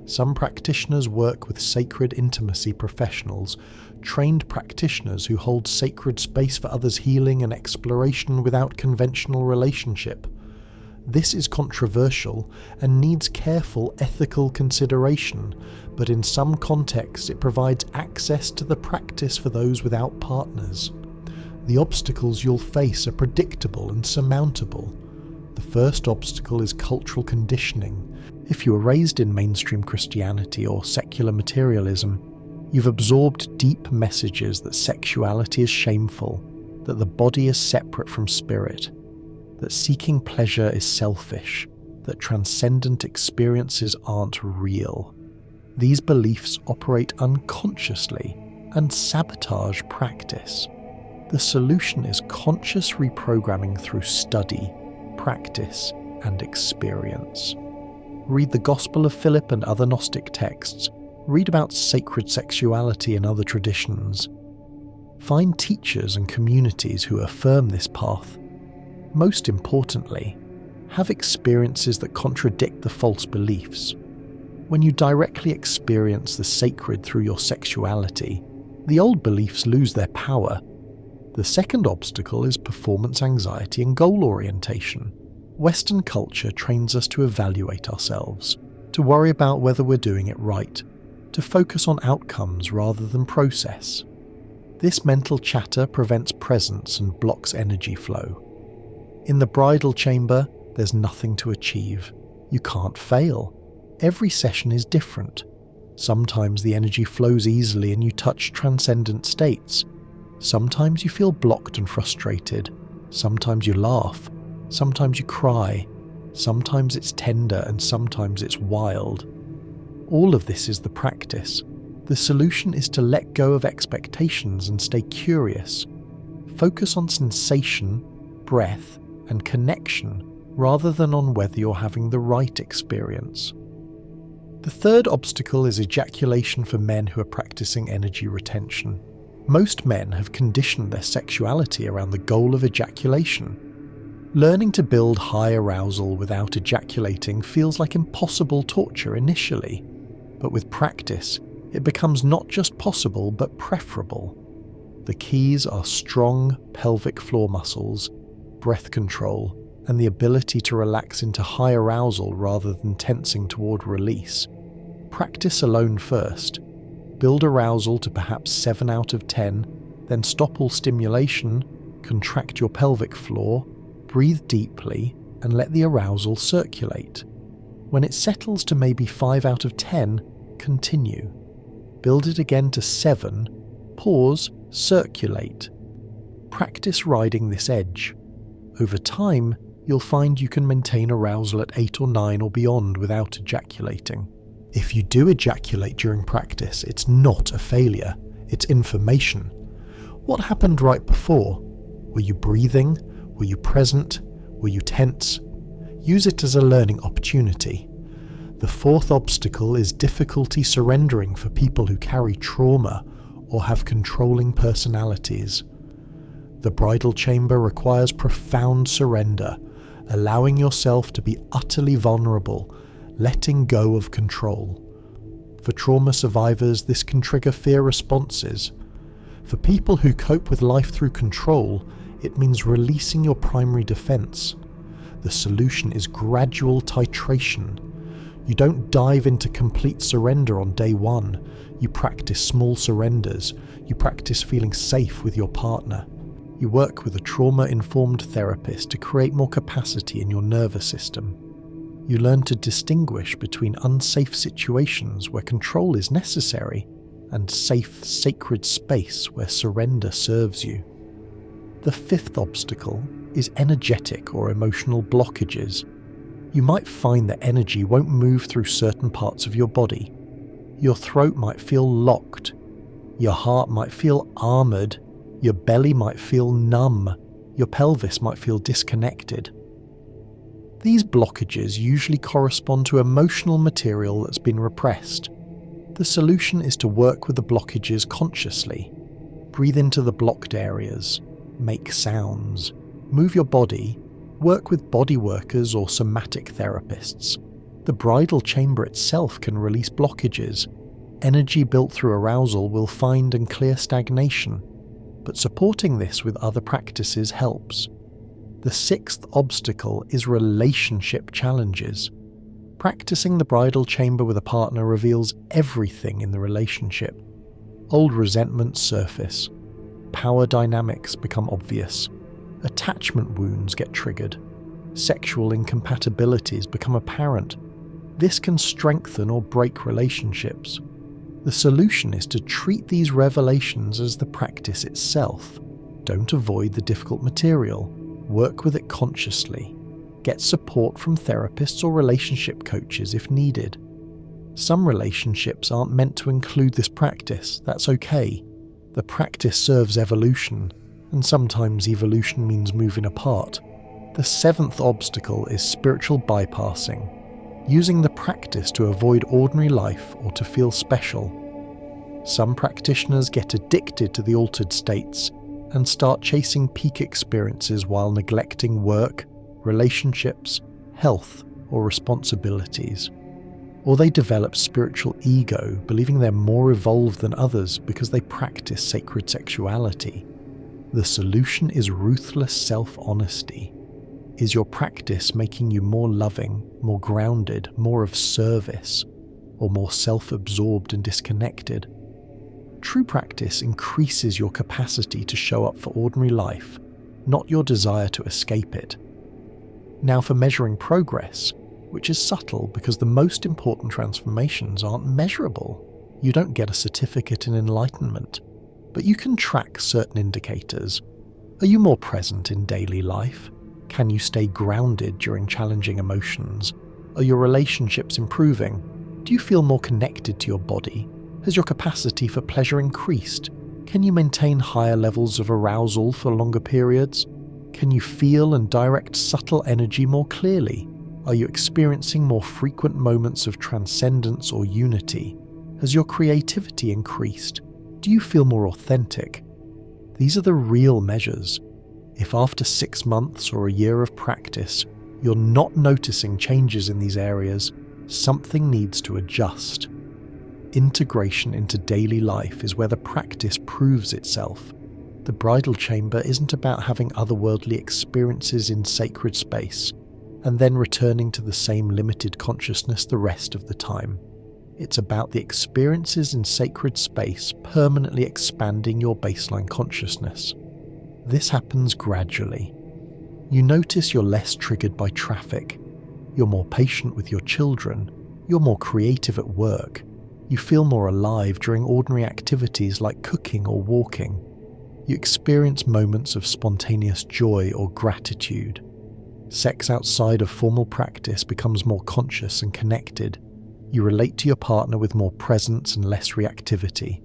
Some practitioners work with sacred intimacy professionals, trained practitioners who hold sacred space for others' healing and exploration without conventional relationship. This is controversial and needs careful ethical consideration, but in some contexts it provides access to the practice for those without partners. The obstacles you'll face are predictable and surmountable. The first obstacle is cultural conditioning. If you were raised in mainstream Christianity or secular materialism, you've absorbed deep messages that sexuality is shameful, that the body is separate from spirit, that seeking pleasure is selfish, that transcendent experiences aren't real. These beliefs operate unconsciously and sabotage practice. The solution is conscious reprogramming through study, practice, and experience. Read the Gospel of Philip and other Gnostic texts. Read about sacred sexuality in other traditions. Find teachers and communities who affirm this path. Most importantly, have experiences that contradict the false beliefs. When you directly experience the sacred through your sexuality, the old beliefs lose their power. The second obstacle is performance anxiety and goal orientation. Western culture trains us to evaluate ourselves, to worry about whether we're doing it right, to focus on outcomes rather than process. This mental chatter prevents presence and blocks energy flow. In the bridal chamber, there's nothing to achieve. You can't fail. Every session is different. Sometimes the energy flows easily and you touch transcendent states. Sometimes you feel blocked and frustrated. Sometimes you laugh. Sometimes you cry. Sometimes it's tender and sometimes it's wild. All of this is the practice. The solution is to let go of expectations and stay curious. Focus on sensation, breath, and connection rather than on whether you're having the right experience. The third obstacle is ejaculation for men who are practicing energy retention. Most men have conditioned their sexuality around the goal of ejaculation. Learning to build high arousal without ejaculating feels like impossible torture initially, but with practice, it becomes not just possible but preferable. The keys are strong pelvic floor muscles, breath control, and the ability to relax into high arousal rather than tensing toward release. Practice alone first. Build arousal to perhaps 7 out of 10, then stop all stimulation, contract your pelvic floor, breathe deeply, and let the arousal circulate. When it settles to maybe 5 out of 10, continue. Build it again to 7, pause, circulate. Practice riding this edge. Over time, you'll find you can maintain arousal at 8 or 9 or beyond without ejaculating. If you do ejaculate during practice, it's not a failure, it's information. What happened right before? Were you breathing? Were you present? Were you tense? Use it as a learning opportunity. The fourth obstacle is difficulty surrendering for people who carry trauma or have controlling personalities. The bridal chamber requires profound surrender, allowing yourself to be utterly vulnerable, letting go of control. For trauma survivors, this can trigger fear responses. For people who cope with life through control, it means releasing your primary defense. The solution is gradual titration. You don't dive into complete surrender on day one. You practice small surrenders. You practice feeling safe with your partner. You work with a trauma-informed therapist to create more capacity in your nervous system. You learn to distinguish between unsafe situations where control is necessary and safe, sacred space where surrender serves you. The fifth obstacle is energetic or emotional blockages. You might find that energy won't move through certain parts of your body. Your throat might feel locked. Your heart might feel armored. Your belly might feel numb. Your pelvis might feel disconnected. These blockages usually correspond to emotional material that's been repressed. The solution is to work with the blockages consciously. Breathe into the blocked areas. Make sounds. Move your body. Work with body workers or somatic therapists. The bridal chamber itself can release blockages. Energy built through arousal will find and clear stagnation, but supporting this with other practices helps. The sixth obstacle is relationship challenges. Practicing the bridal chamber with a partner reveals everything in the relationship. Old resentments surface. Power dynamics become obvious. Attachment wounds get triggered. Sexual incompatibilities become apparent. This can strengthen or break relationships. The solution is to treat these revelations as the practice itself. Don't avoid the difficult material. Work with it consciously. Get support from therapists or relationship coaches if needed. Some relationships aren't meant to include this practice. That's okay. The practice serves evolution, and sometimes evolution means moving apart. The seventh obstacle is spiritual bypassing, using the practice to avoid ordinary life or to feel special. Some practitioners get addicted to the altered states and start chasing peak experiences while neglecting work, relationships, health, or responsibilities. Or they develop spiritual ego, believing they're more evolved than others because they practice sacred sexuality. The solution is ruthless self-honesty. Is your practice making you more loving, more grounded, more of service, or more self-absorbed and disconnected? True practice increases your capacity to show up for ordinary life, not your desire to escape it. Now for measuring progress, which is subtle because the most important transformations aren't measurable. You don't get a certificate in enlightenment, but you can track certain indicators. Are you more present in daily life? Can you stay grounded during challenging emotions? Are your relationships improving? Do you feel more connected to your body? Has your capacity for pleasure increased? Can you maintain higher levels of arousal for longer periods? Can you feel and direct subtle energy more clearly? Are you experiencing more frequent moments of transcendence or unity? Has your creativity increased? Do Do you feel more authentic? These are the real measures. If after 6 months or a year of practice, you're not noticing changes in these areas, something needs to adjust. Integration into daily life is where the practice proves itself. The bridal chamber isn't about having otherworldly experiences in sacred space and then returning to the same limited consciousness the rest of the time. It's about the experiences in sacred space permanently expanding your baseline consciousness. This happens gradually. You notice you're less triggered by traffic. You're more patient with your children. You're more creative at work. You feel more alive during ordinary activities like cooking or walking. You experience moments of spontaneous joy or gratitude. Sex outside of formal practice becomes more conscious and connected. You relate to your partner with more presence and less reactivity.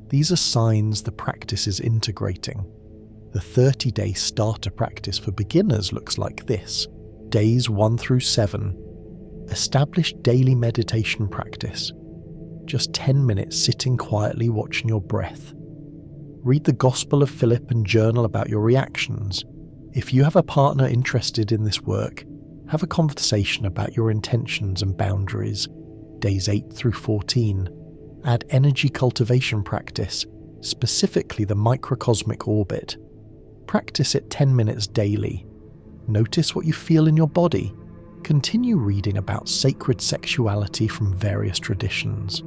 These are signs the practice is integrating. The 30-day starter practice for beginners looks like this. Days 1 through 7. Establish daily meditation practice. Just 10 minutes sitting quietly watching your breath. Read the Gospel of Philip and journal about your reactions. If you have a partner interested in this work, have a conversation about your intentions and boundaries. Days 8 through 14. Add energy cultivation practice, specifically the microcosmic orbit. Practice it 10 minutes daily. Notice what you feel in your body. Continue reading about sacred sexuality from various traditions.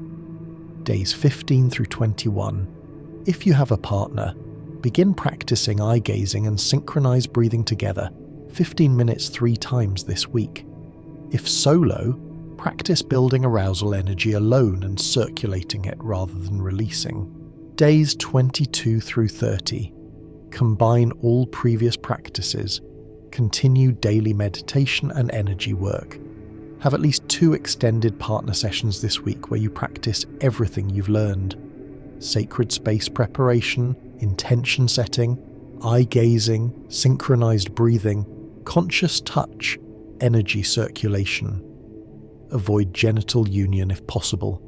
Days 15 through 21. If you have a partner, begin practicing eye gazing and synchronized breathing together, 15 minutes 3 times this week. If solo, practice building arousal energy alone and circulating it rather than releasing. Days 22 through 30. Combine all previous practices. Continue daily meditation and energy work. Have at least 2 extended partner sessions this week where you practice everything you've learned. Sacred space preparation, intention setting, eye gazing, synchronized breathing, conscious touch, energy circulation. Avoid genital union if possible.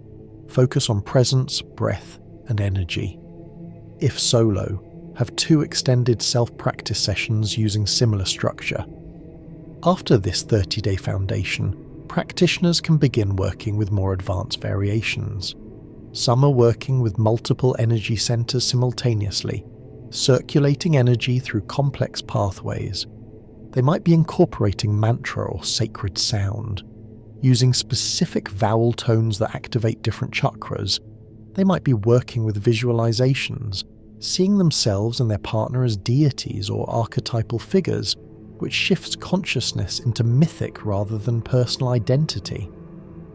Focus on presence, breath, and energy. If solo, have 2 extended self-practice sessions using similar structure. After this 30-day foundation, practitioners can begin working with more advanced variations. Some are working with multiple energy centers simultaneously, circulating energy through complex pathways. They might be incorporating mantra or sacred sound, using specific vowel tones that activate different chakras. They might be working with visualizations, seeing themselves and their partner as deities or archetypal figures, which shifts consciousness into mythic rather than personal identity.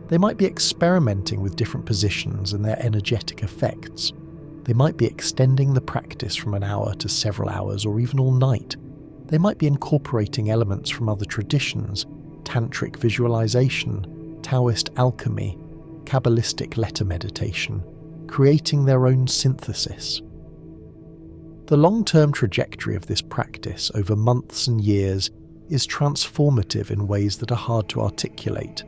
They might be experimenting with different positions and their energetic effects. They might be extending the practice from an hour to several hours or even all night. They might be incorporating elements from other traditions, tantric visualization, Taoist alchemy, Kabbalistic letter meditation, creating their own synthesis. The long-term trajectory of this practice over months and years is transformative in ways that are hard to articulate.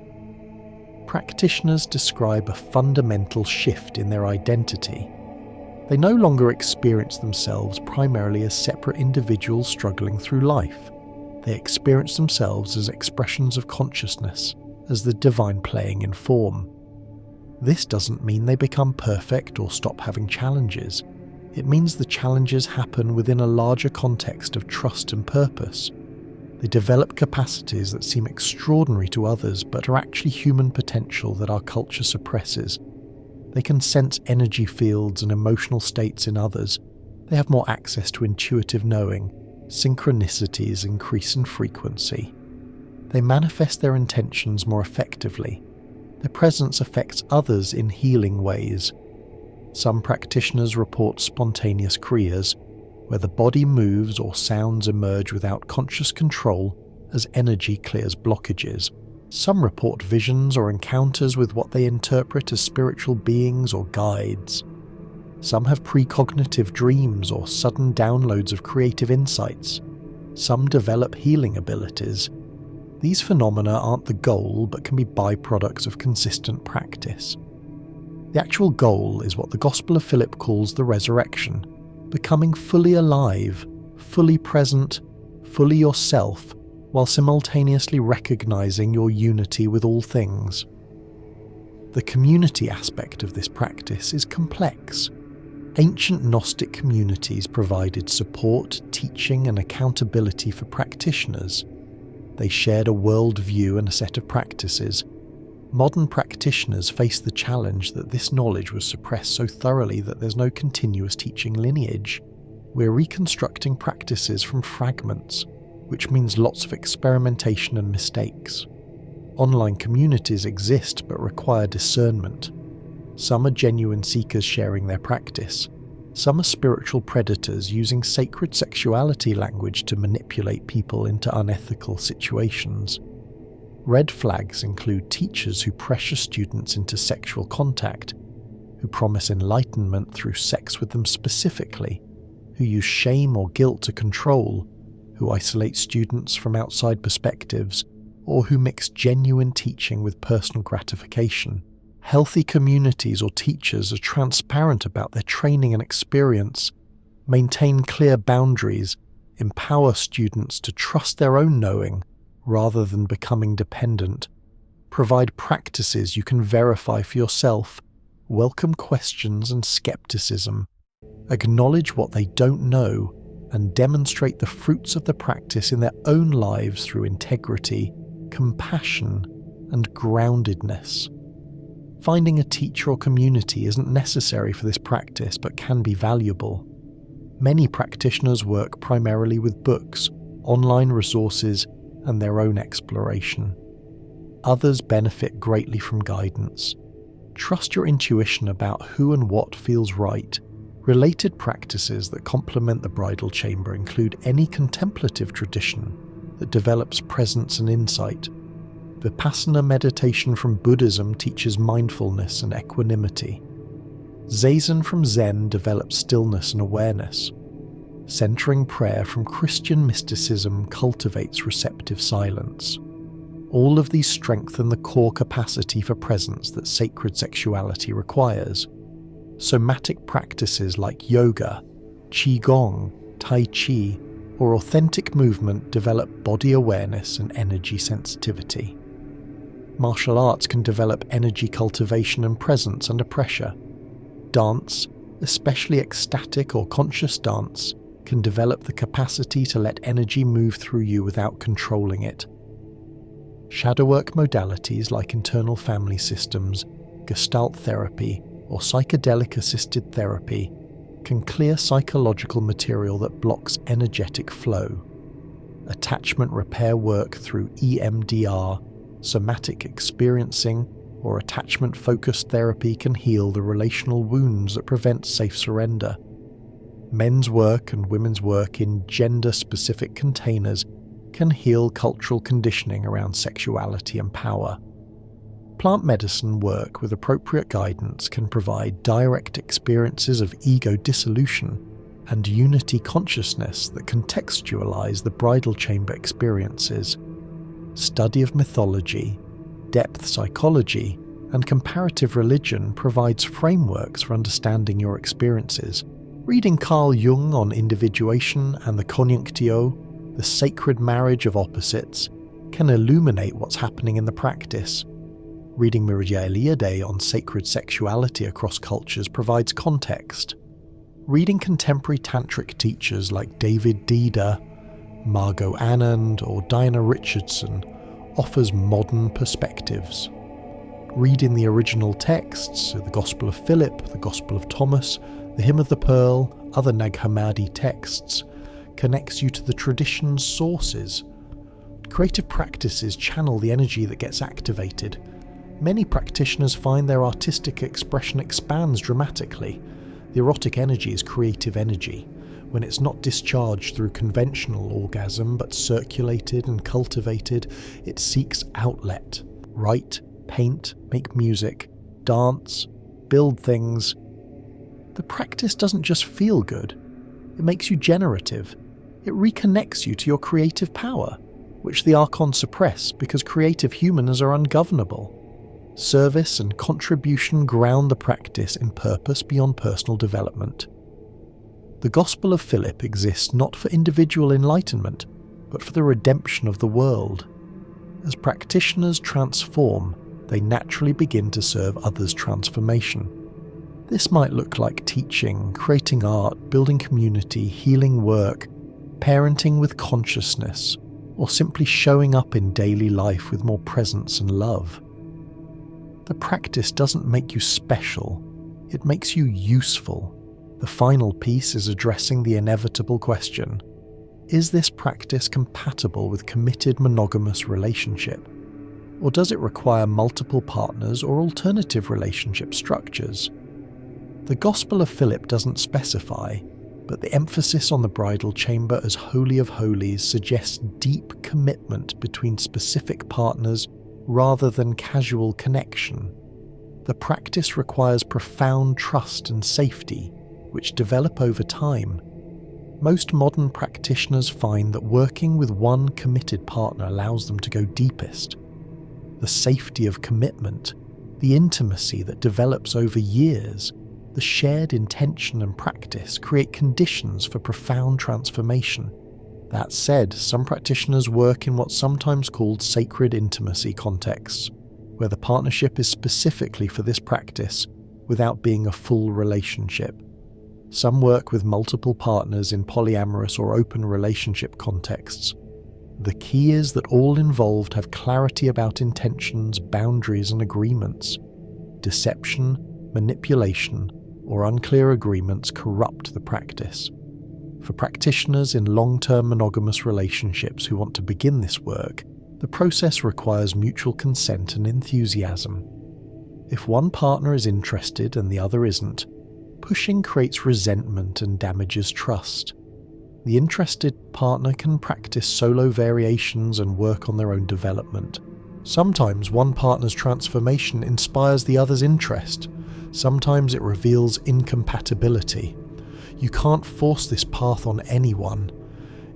Practitioners describe a fundamental shift in their identity. They no longer experience themselves primarily as separate individuals struggling through life. They experience themselves as expressions of consciousness, as the divine playing in form. This doesn't mean they become perfect or stop having challenges. It means the challenges happen within a larger context of trust and purpose. They develop capacities that seem extraordinary to others but are actually human potential that our culture suppresses. They can sense energy fields and emotional states in others. They have more access to intuitive knowing. Synchronicities increase in frequency. They manifest their intentions more effectively. Their presence affects others in healing ways. Some practitioners report spontaneous kriyas, where the body moves or sounds emerge without conscious control as energy clears blockages. Some report visions or encounters with what they interpret as spiritual beings or guides. Some have precognitive dreams or sudden downloads of creative insights. Some develop healing abilities. These phenomena aren't the goal but can be byproducts of consistent practice. The actual goal is what the Gospel of Philip calls the resurrection, becoming fully alive, fully present, fully yourself, while simultaneously recognizing your unity with all things. The community aspect of this practice is complex. Ancient Gnostic communities provided support, teaching, and accountability for practitioners. They shared a worldview and a set of practices. Modern practitioners face the challenge that this knowledge was suppressed so thoroughly that there's no continuous teaching lineage. We're reconstructing practices from fragments, which means lots of experimentation and mistakes. Online communities exist but require discernment. Some are genuine seekers sharing their practice. Some are spiritual predators using sacred sexuality language to manipulate people into unethical situations. Red flags include teachers who pressure students into sexual contact, who promise enlightenment through sex with them specifically, who use shame or guilt to control, who isolate students from outside perspectives, or who mix genuine teaching with personal gratification. Healthy communities or teachers are transparent about their training and experience, maintain clear boundaries, empower students to trust their own knowing rather than becoming dependent, provide practices you can verify for yourself, welcome questions and skepticism, acknowledge what they don't know, and demonstrate the fruits of the practice in their own lives through integrity, compassion, and groundedness. Finding a teacher or community isn't necessary for this practice but can be valuable. Many practitioners work primarily with books, online resources, and their own exploration. Others benefit greatly from guidance. Trust your intuition about who and what feels right. Related practices that complement the bridal chamber include any contemplative tradition that develops presence and insight. Vipassana meditation from Buddhism teaches mindfulness and equanimity. Zazen from Zen develops stillness and awareness. Centering prayer from Christian mysticism cultivates receptive silence. All of these strengthen the core capacity for presence that sacred sexuality requires. Somatic practices like yoga, qigong, tai chi, or authentic movement develop body awareness and energy sensitivity. Martial arts can develop energy cultivation and presence under pressure. Dance, especially ecstatic or conscious dance, can develop the capacity to let energy move through you without controlling it. Shadowwork modalities like internal family systems, gestalt therapy, or psychedelic-assisted therapy can clear psychological material that blocks energetic flow. Attachment repair work through EMDR, somatic experiencing, or attachment-focused therapy can heal the relational wounds that prevent safe surrender. Men's work and women's work in gender-specific containers can heal cultural conditioning around sexuality and power. Plant medicine work with appropriate guidance can provide direct experiences of ego dissolution and unity consciousness that contextualize the bridal chamber experiences. Study of mythology, depth psychology, and comparative religion provides frameworks for understanding your experiences. Reading Carl Jung on individuation and the conjunctio, the sacred marriage of opposites, can illuminate what's happening in the practice. Reading Mircea Eliade on sacred sexuality across cultures provides context. Reading contemporary tantric teachers like David Dida, Margot Anand, or Diana Richardson offers modern perspectives. Reading the original texts, the Gospel of Philip, the Gospel of Thomas, the Hymn of the Pearl, other Nag Hammadi texts, connects you to the tradition's sources. Creative practices channel the energy that gets activated. Many practitioners find their artistic expression expands dramatically. The erotic energy is creative energy. When it's not discharged through conventional orgasm but circulated and cultivated, it seeks outlet. Write, paint, make music, dance, build things. The practice doesn't just feel good, it makes you generative. It reconnects you to your creative power, which the archons suppress because creative humans are ungovernable. Service and contribution ground the practice in purpose beyond personal development. The Gospel of Philip exists not for individual enlightenment, but for the redemption of the world. As practitioners transform, they naturally begin to serve others' transformation. This might look like teaching, creating art, building community, healing work, parenting with consciousness, or simply showing up in daily life with more presence and love. The practice doesn't make you special, it makes you useful. The final piece is addressing the inevitable question: is this practice compatible with committed monogamous relationship? Or does it require multiple partners or alternative relationship structures? The Gospel of Philip doesn't specify, but the emphasis on the bridal chamber as Holy of Holies suggests deep commitment between specific partners rather than casual connection. The practice requires profound trust and safety, which develop over time. Most modern practitioners find that working with one committed partner allows them to go deepest. The safety of commitment, the intimacy that develops over years, the shared intention and practice create conditions for profound transformation. That said, some practitioners work in what's sometimes called sacred intimacy contexts, where the partnership is specifically for this practice without being a full relationship. Some work with multiple partners in polyamorous or open relationship contexts. The key is that all involved have clarity about intentions, boundaries, and agreements. Deception, manipulation, or unclear agreements corrupt the practice. For practitioners in long-term monogamous relationships who want to begin this work, the process requires mutual consent and enthusiasm. If one partner is interested and the other isn't, pushing creates resentment and damages trust. The interested partner can practice solo variations and work on their own development. Sometimes one partner's transformation inspires the other's interest. Sometimes it reveals incompatibility. You can't force this path on anyone.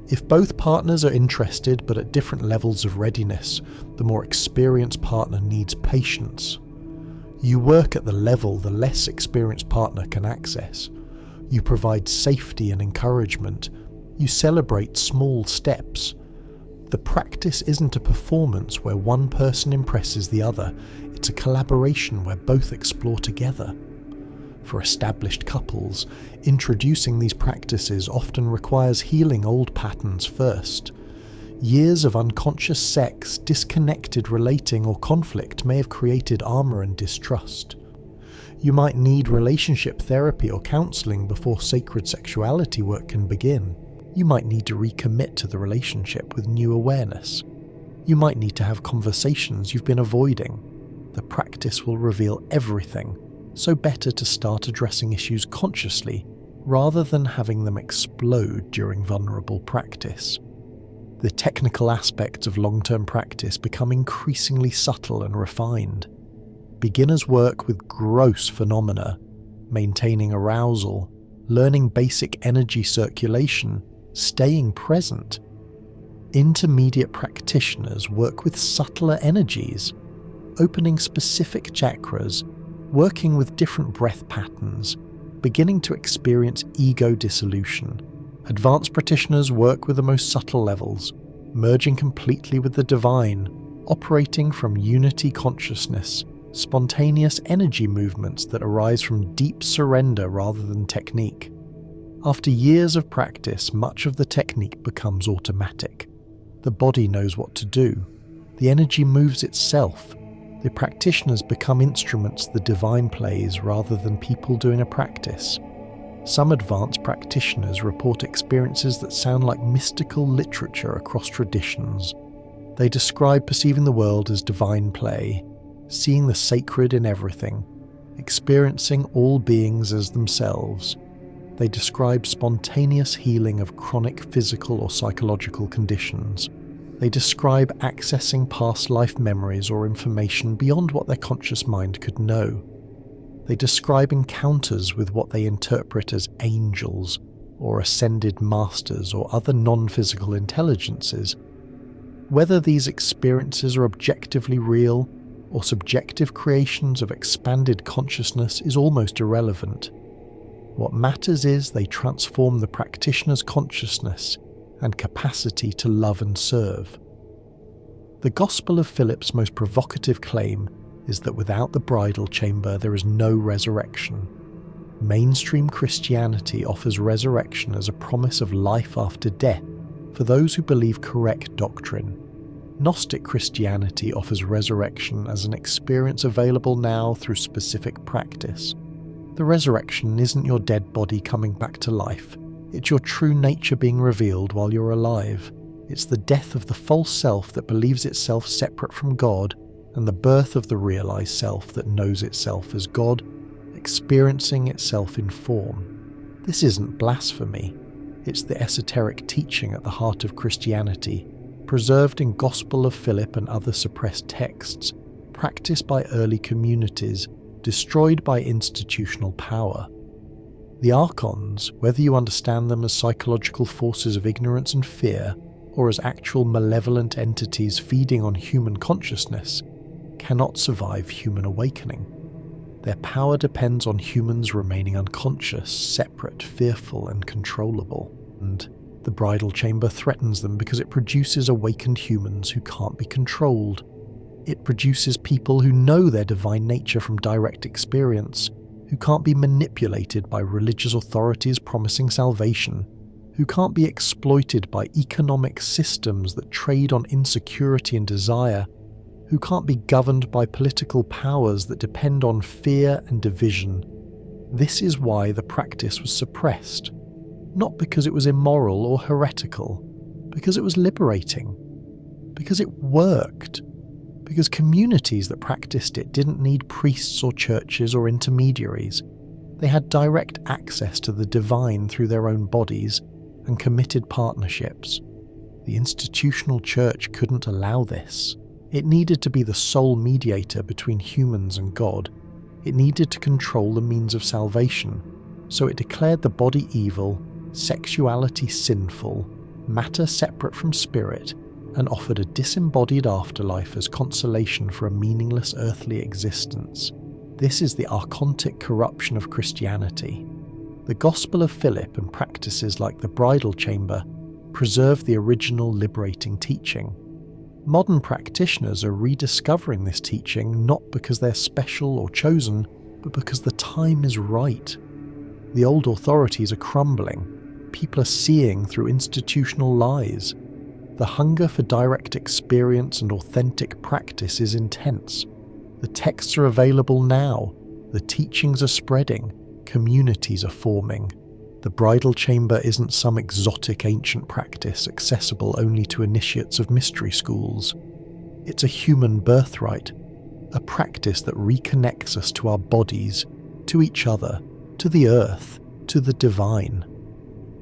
If both partners are interested but at different levels of readiness, the more experienced partner needs patience. You work at the level the less experienced partner can access. You provide safety and encouragement. You celebrate small steps. The practice isn't a performance where one person impresses the other. It's a collaboration where both explore together. For established couples, introducing these practices often requires healing old patterns first. Years of unconscious sex, disconnected relating, or conflict may have created armor and distrust. You might need relationship therapy or counseling before sacred sexuality work can begin. You might need to recommit to the relationship with new awareness. You might need to have conversations you've been avoiding. The practice will reveal everything, so better to start addressing issues consciously rather than having them explode during vulnerable practice. The technical aspects of long-term practice become increasingly subtle and refined. Beginners work with gross phenomena, maintaining arousal, learning basic energy circulation, staying present. Intermediate practitioners work with subtler energies, opening specific chakras, working with different breath patterns, beginning to experience ego dissolution. Advanced practitioners work with the most subtle levels, merging completely with the divine, operating from unity consciousness, spontaneous energy movements that arise from deep surrender rather than technique. After years of practice, much of the technique becomes automatic. The body knows what to do. The energy moves itself. The practitioners become instruments the divine plays rather than people doing a practice. Some advanced practitioners report experiences that sound like mystical literature across traditions. They describe perceiving the world as divine play, seeing the sacred in everything, experiencing all beings as themselves. They describe spontaneous healing of chronic physical or psychological conditions. They describe accessing past life memories or information beyond what their conscious mind could know. They describe encounters with what they interpret as angels or ascended masters or other non-physical intelligences. Whether these experiences are objectively real or subjective creations of expanded consciousness is almost irrelevant. What matters is they transform the practitioner's consciousness and capacity to love and serve. The Gospel of Philip's most provocative claim is that without the bridal chamber there is no resurrection. Mainstream Christianity offers resurrection as a promise of life after death for those who believe correct doctrine. Gnostic Christianity offers resurrection as an experience available now through specific practice. The resurrection isn't your dead body coming back to life, it's your true nature being revealed while you're alive. It's the death of the false self that believes itself separate from God, and the birth of the realized self that knows itself as God, experiencing itself in form. This isn't blasphemy, it's the esoteric teaching at the heart of Christianity, preserved in Gospel of Philip and other suppressed texts, practiced by early communities, destroyed by institutional power. The archons, whether you understand them as psychological forces of ignorance and fear, or as actual malevolent entities feeding on human consciousness, cannot survive human awakening. Their power depends on humans remaining unconscious, separate, fearful, and controllable. And the bridal chamber threatens them because it produces awakened humans who can't be controlled. It produces people who know their divine nature from direct experience, who can't be manipulated by religious authorities promising salvation, who can't be exploited by economic systems that trade on insecurity and desire, who can't be governed by political powers that depend on fear and division. This is why the practice was suppressed, not because it was immoral or heretical, because it was liberating, because it worked, because communities that practiced it didn't need priests or churches or intermediaries. They had direct access to the divine through their own bodies and committed partnerships. The institutional church couldn't allow this. It needed to be the sole mediator between humans and God. It needed to control the means of salvation, so it declared the body evil, sexuality sinful, matter separate from spirit, and offered a disembodied afterlife as consolation for a meaningless earthly existence. This is the archontic corruption of Christianity. The Gospel of Philip and practices like the bridal chamber preserve the original liberating teaching. Modern practitioners are rediscovering this teaching not because they're special or chosen, but because the time is right. The old authorities are crumbling. People are seeing through institutional lies. The hunger for direct experience and authentic practice is intense. The texts are available now. The teachings are spreading. Communities are forming. The bridal chamber isn't some exotic ancient practice accessible only to initiates of mystery schools. It's a human birthright, a practice that reconnects us to our bodies, to each other, to the earth, to the divine.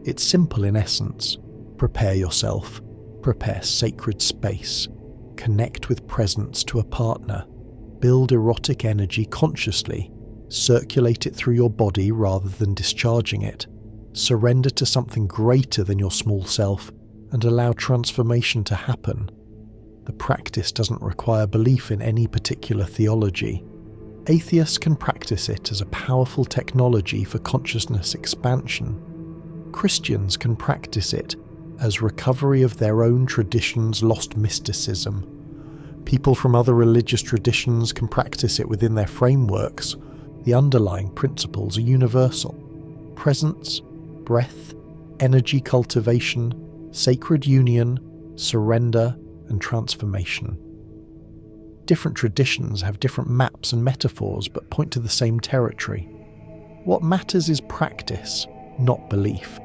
It's simple in essence. Prepare yourself. Prepare sacred space. Connect with presence to a partner. Build erotic energy consciously. Circulate it through your body rather than discharging it. Surrender to something greater than your small self and allow transformation to happen. The practice doesn't require belief in any particular theology. Atheists can practice it as a powerful technology for consciousness expansion. Christians can practice it as recovery of their own tradition's lost mysticism. People from other religious traditions can practice it within their frameworks. The underlying principles are universal. Presence, breath, energy cultivation, sacred union, surrender, and transformation. Different traditions have different maps and metaphors but point to the same territory. What matters is practice, not belief.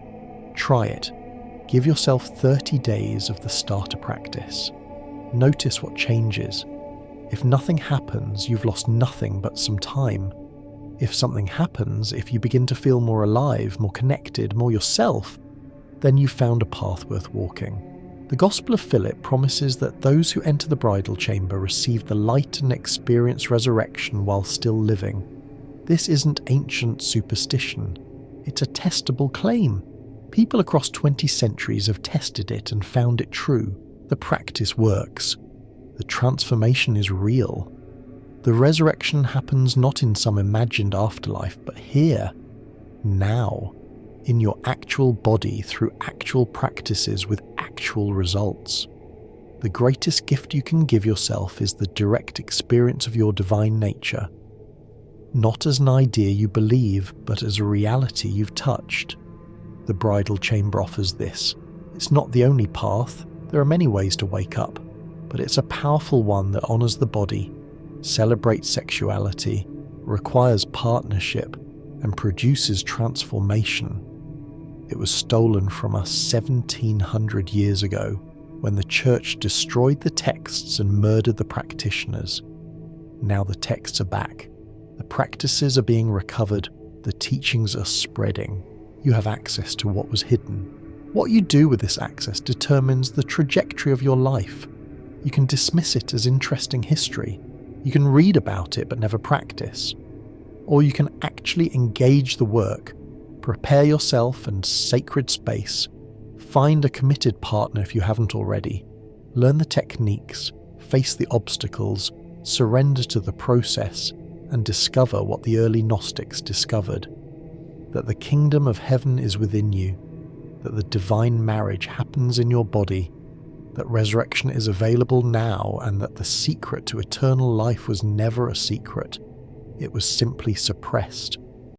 Try it. Give yourself 30 days of the starter practice. Notice what changes. If nothing happens, you've lost nothing but some time. If something happens, if you begin to feel more alive, more connected, more yourself, then you've found a path worth walking. The Gospel of Philip promises that those who enter the bridal chamber receive the light and experience resurrection while still living. This isn't ancient superstition. It's a testable claim. People across 20 centuries have tested it and found it true. The practice works. The transformation is real. The resurrection happens not in some imagined afterlife, but here, now, in your actual body through actual practices with actual results. The greatest gift you can give yourself is the direct experience of your divine nature, not as an idea you believe, but as a reality you've touched. The Bridal Chamber offers this. It's not the only path, there are many ways to wake up, but it's a powerful one that honours the body, celebrates sexuality, requires partnership, and produces transformation. It was stolen from us 1700 years ago, when the church destroyed the texts and murdered the practitioners. Now the texts are back. The practices are being recovered. The teachings are spreading. You have access to what was hidden. What you do with this access determines the trajectory of your life. You can dismiss it as interesting history. You can read about it but never practice. Or you can actually engage the work, prepare yourself and sacred space, find a committed partner if you haven't already, learn the techniques, face the obstacles, surrender to the process, and discover what the early Gnostics discovered, that the kingdom of heaven is within you, that the divine marriage happens in your body, that resurrection is available now, and that the secret to eternal life was never a secret. It was simply suppressed,